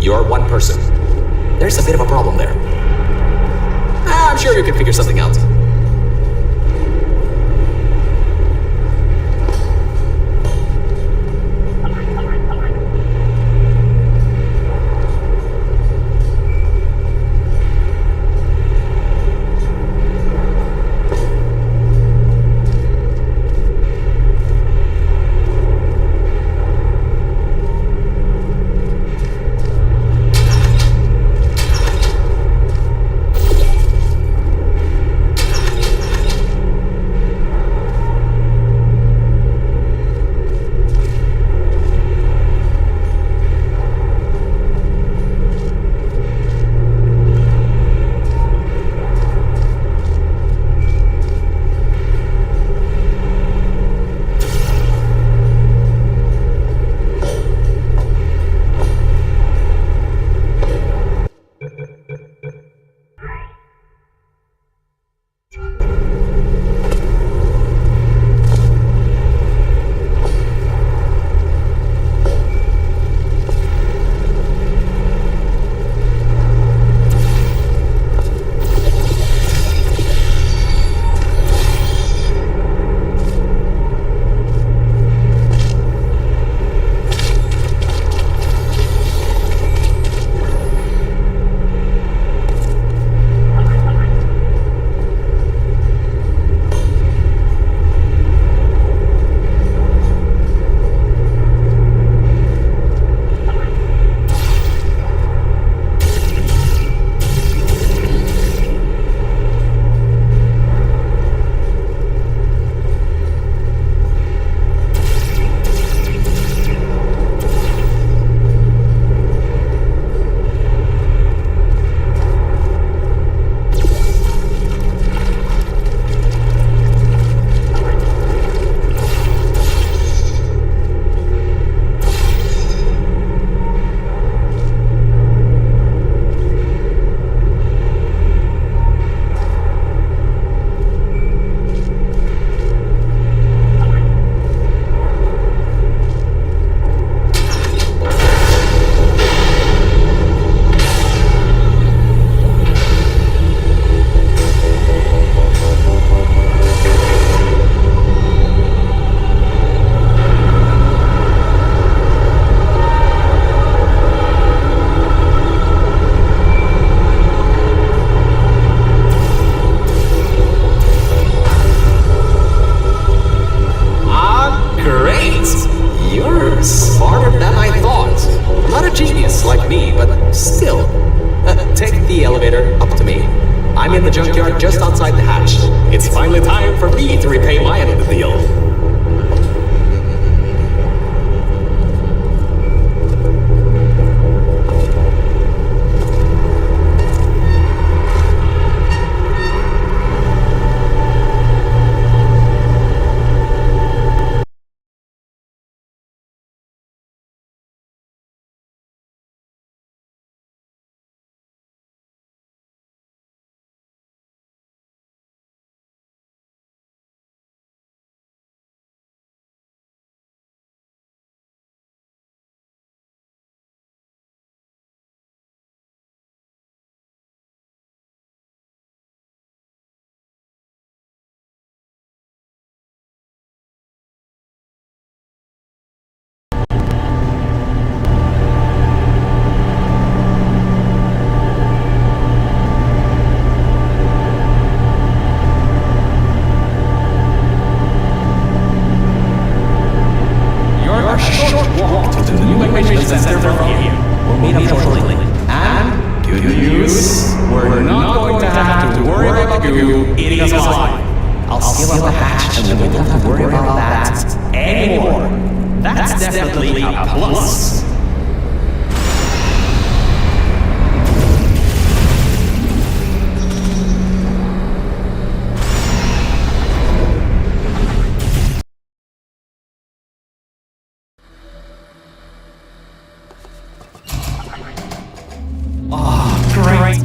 You're one person. There's a bit of a problem there. I'm sure you can figure something out. junkyard just outside the hatch. It's finally time for me to repay my end of the deal.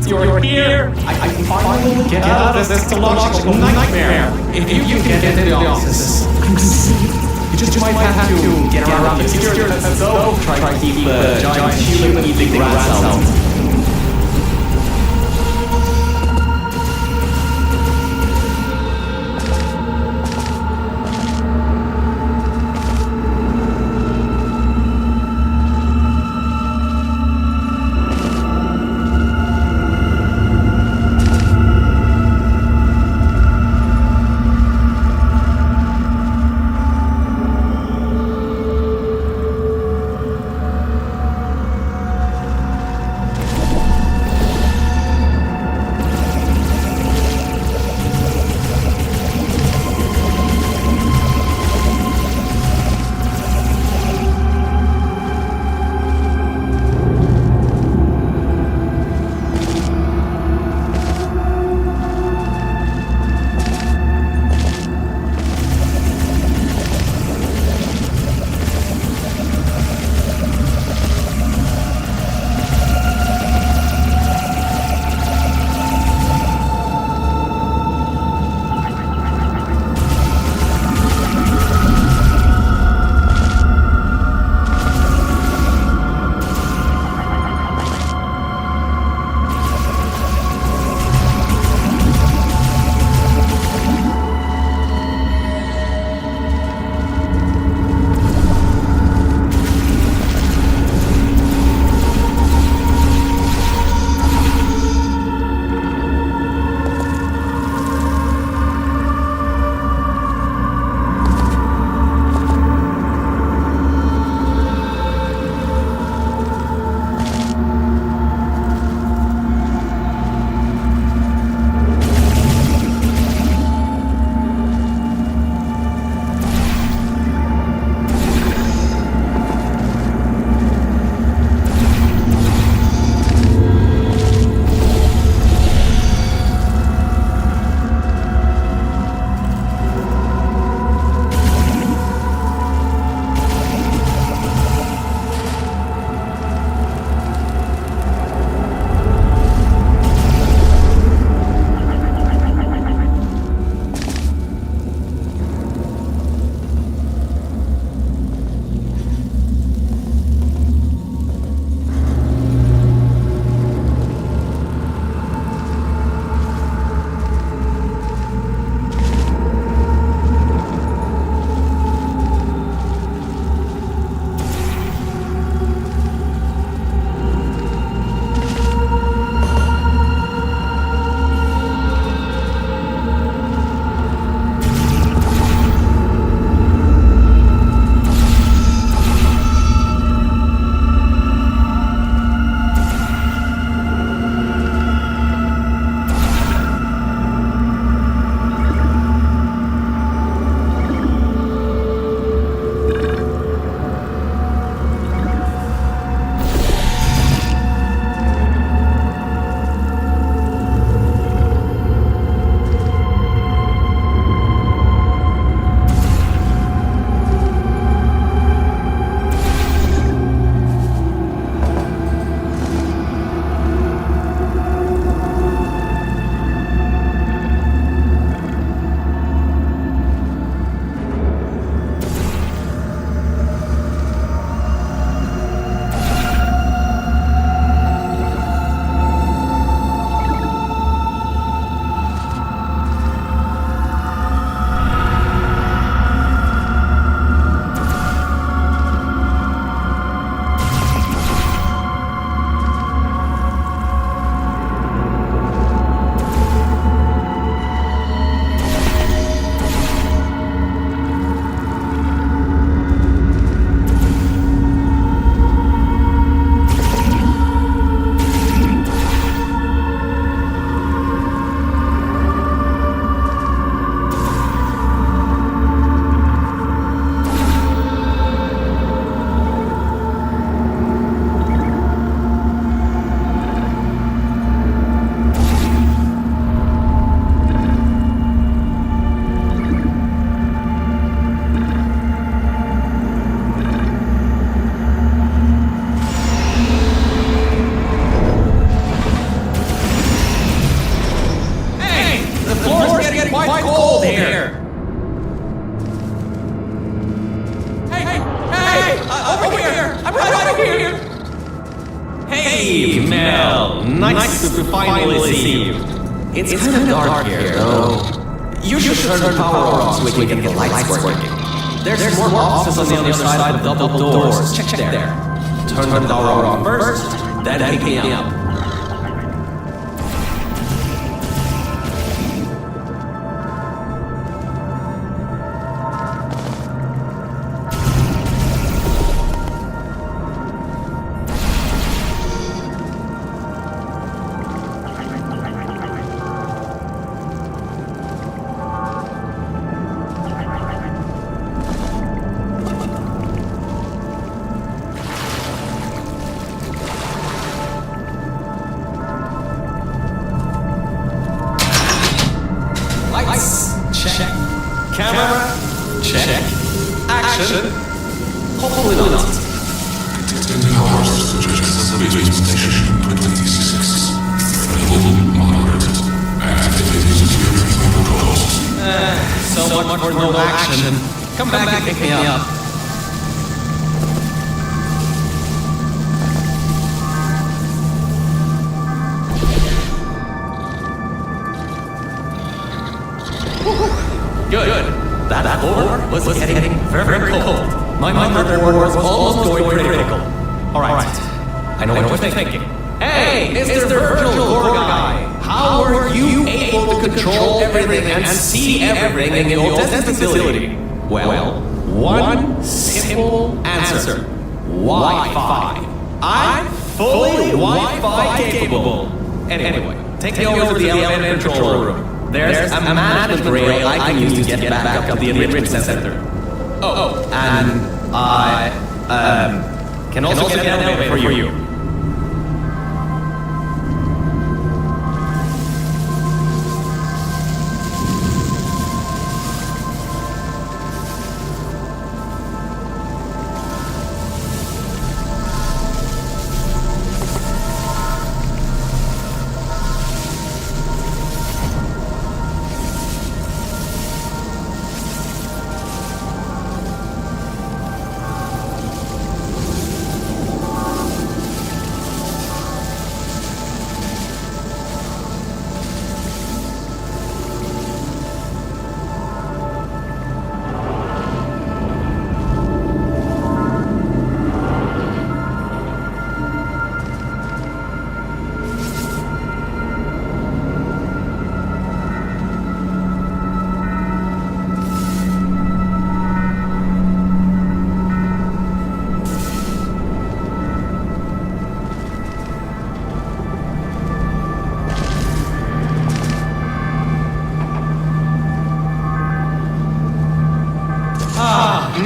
You're here! I can finally get out of this technological nightmare! If you can get into the offices, I'm You just might have to get around the security fence though. Try to keep the giant human eating rats out. Hey, Mel. Nice to finally see you. It's kind of dark here, though. You should turn the power on so we can get the lights working. There's more offices on the other side of the double doors. Check there. Turn the power on first, then pick me up. Check. Camera. Check. Action. Hopefully not. Detecting powers suggests basement station 26. Level monitored. Activating security protocols. So much for no action. Come back and pick me up. Good. That floor was getting very cold. My motherboard was almost going critical. Alright. I know what you're thinking. Hey, Mr. Virtual Core Guy! How were you able to control everything and see everything in your testing facility? Well, one simple answer. Wi-Fi. I'm fully Wi-Fi capable. Anyway, take me over to the elevator control room. There's a management rail I can use to get back up to the enrichment center. Oh, and I can also get an elevator for you.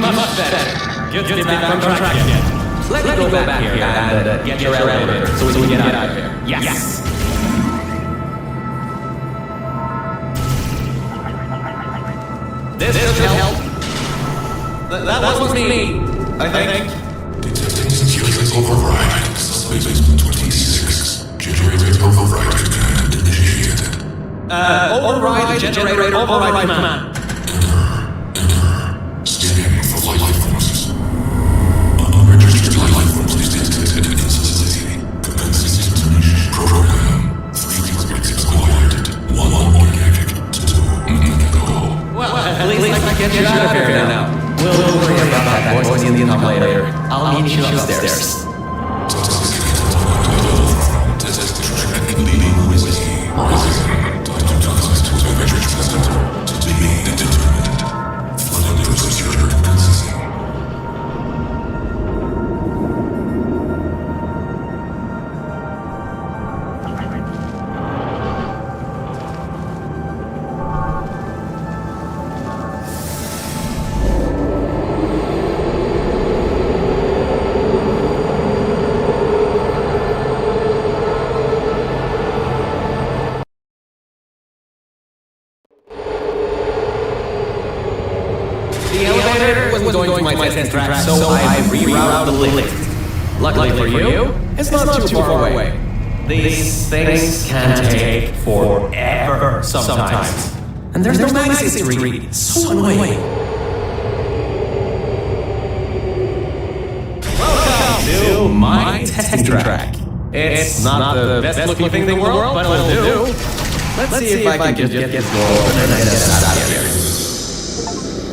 Much better. Get back on track again. Let me go back here and get your elevator so we can get out of here. Yes. This should help. That wasn't me, I think. Detecting security override. Basement 26. Generator override command initiated. Override generator override command. Scanning for life forces. Unregistered life forms detected in facility. Commencing termination program. 3 records acquired. 1 organic. 2 mechanical. Well, at least I can get you out of here now. We'll worry about that voice in the income later. I'll meet you upstairs. The elevator wasn't going to my test track, so I rerouted the lift. Luckily for you, it's not too far away. These things can take forever sometimes. And there's no magazines to read. So annoying. Welcome to my testing track. It's not the best looking thing in the world, but it'll do. Let's see if I can just get this going and then get out of here.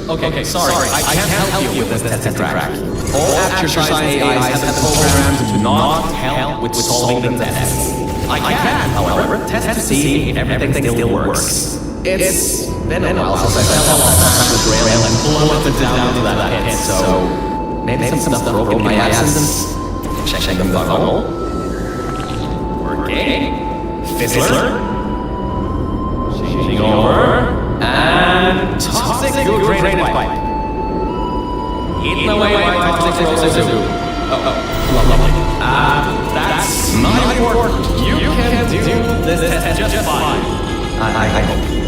Okay, sorry. I can't help you with this testing track. All exercise AIs have been programmed to not help with solving the tests. I can, however, test to see if everything still works. It's been a while since I fell off the rail and plummeted down into that pit, so maybe some stuff broke in my absence. Check the funnel. Working. Fizzler. Changing over. And toxic goo drainage pipe. Eaten away by toxic residue. Lovely. That's not important. You can do this test just fine. I hope.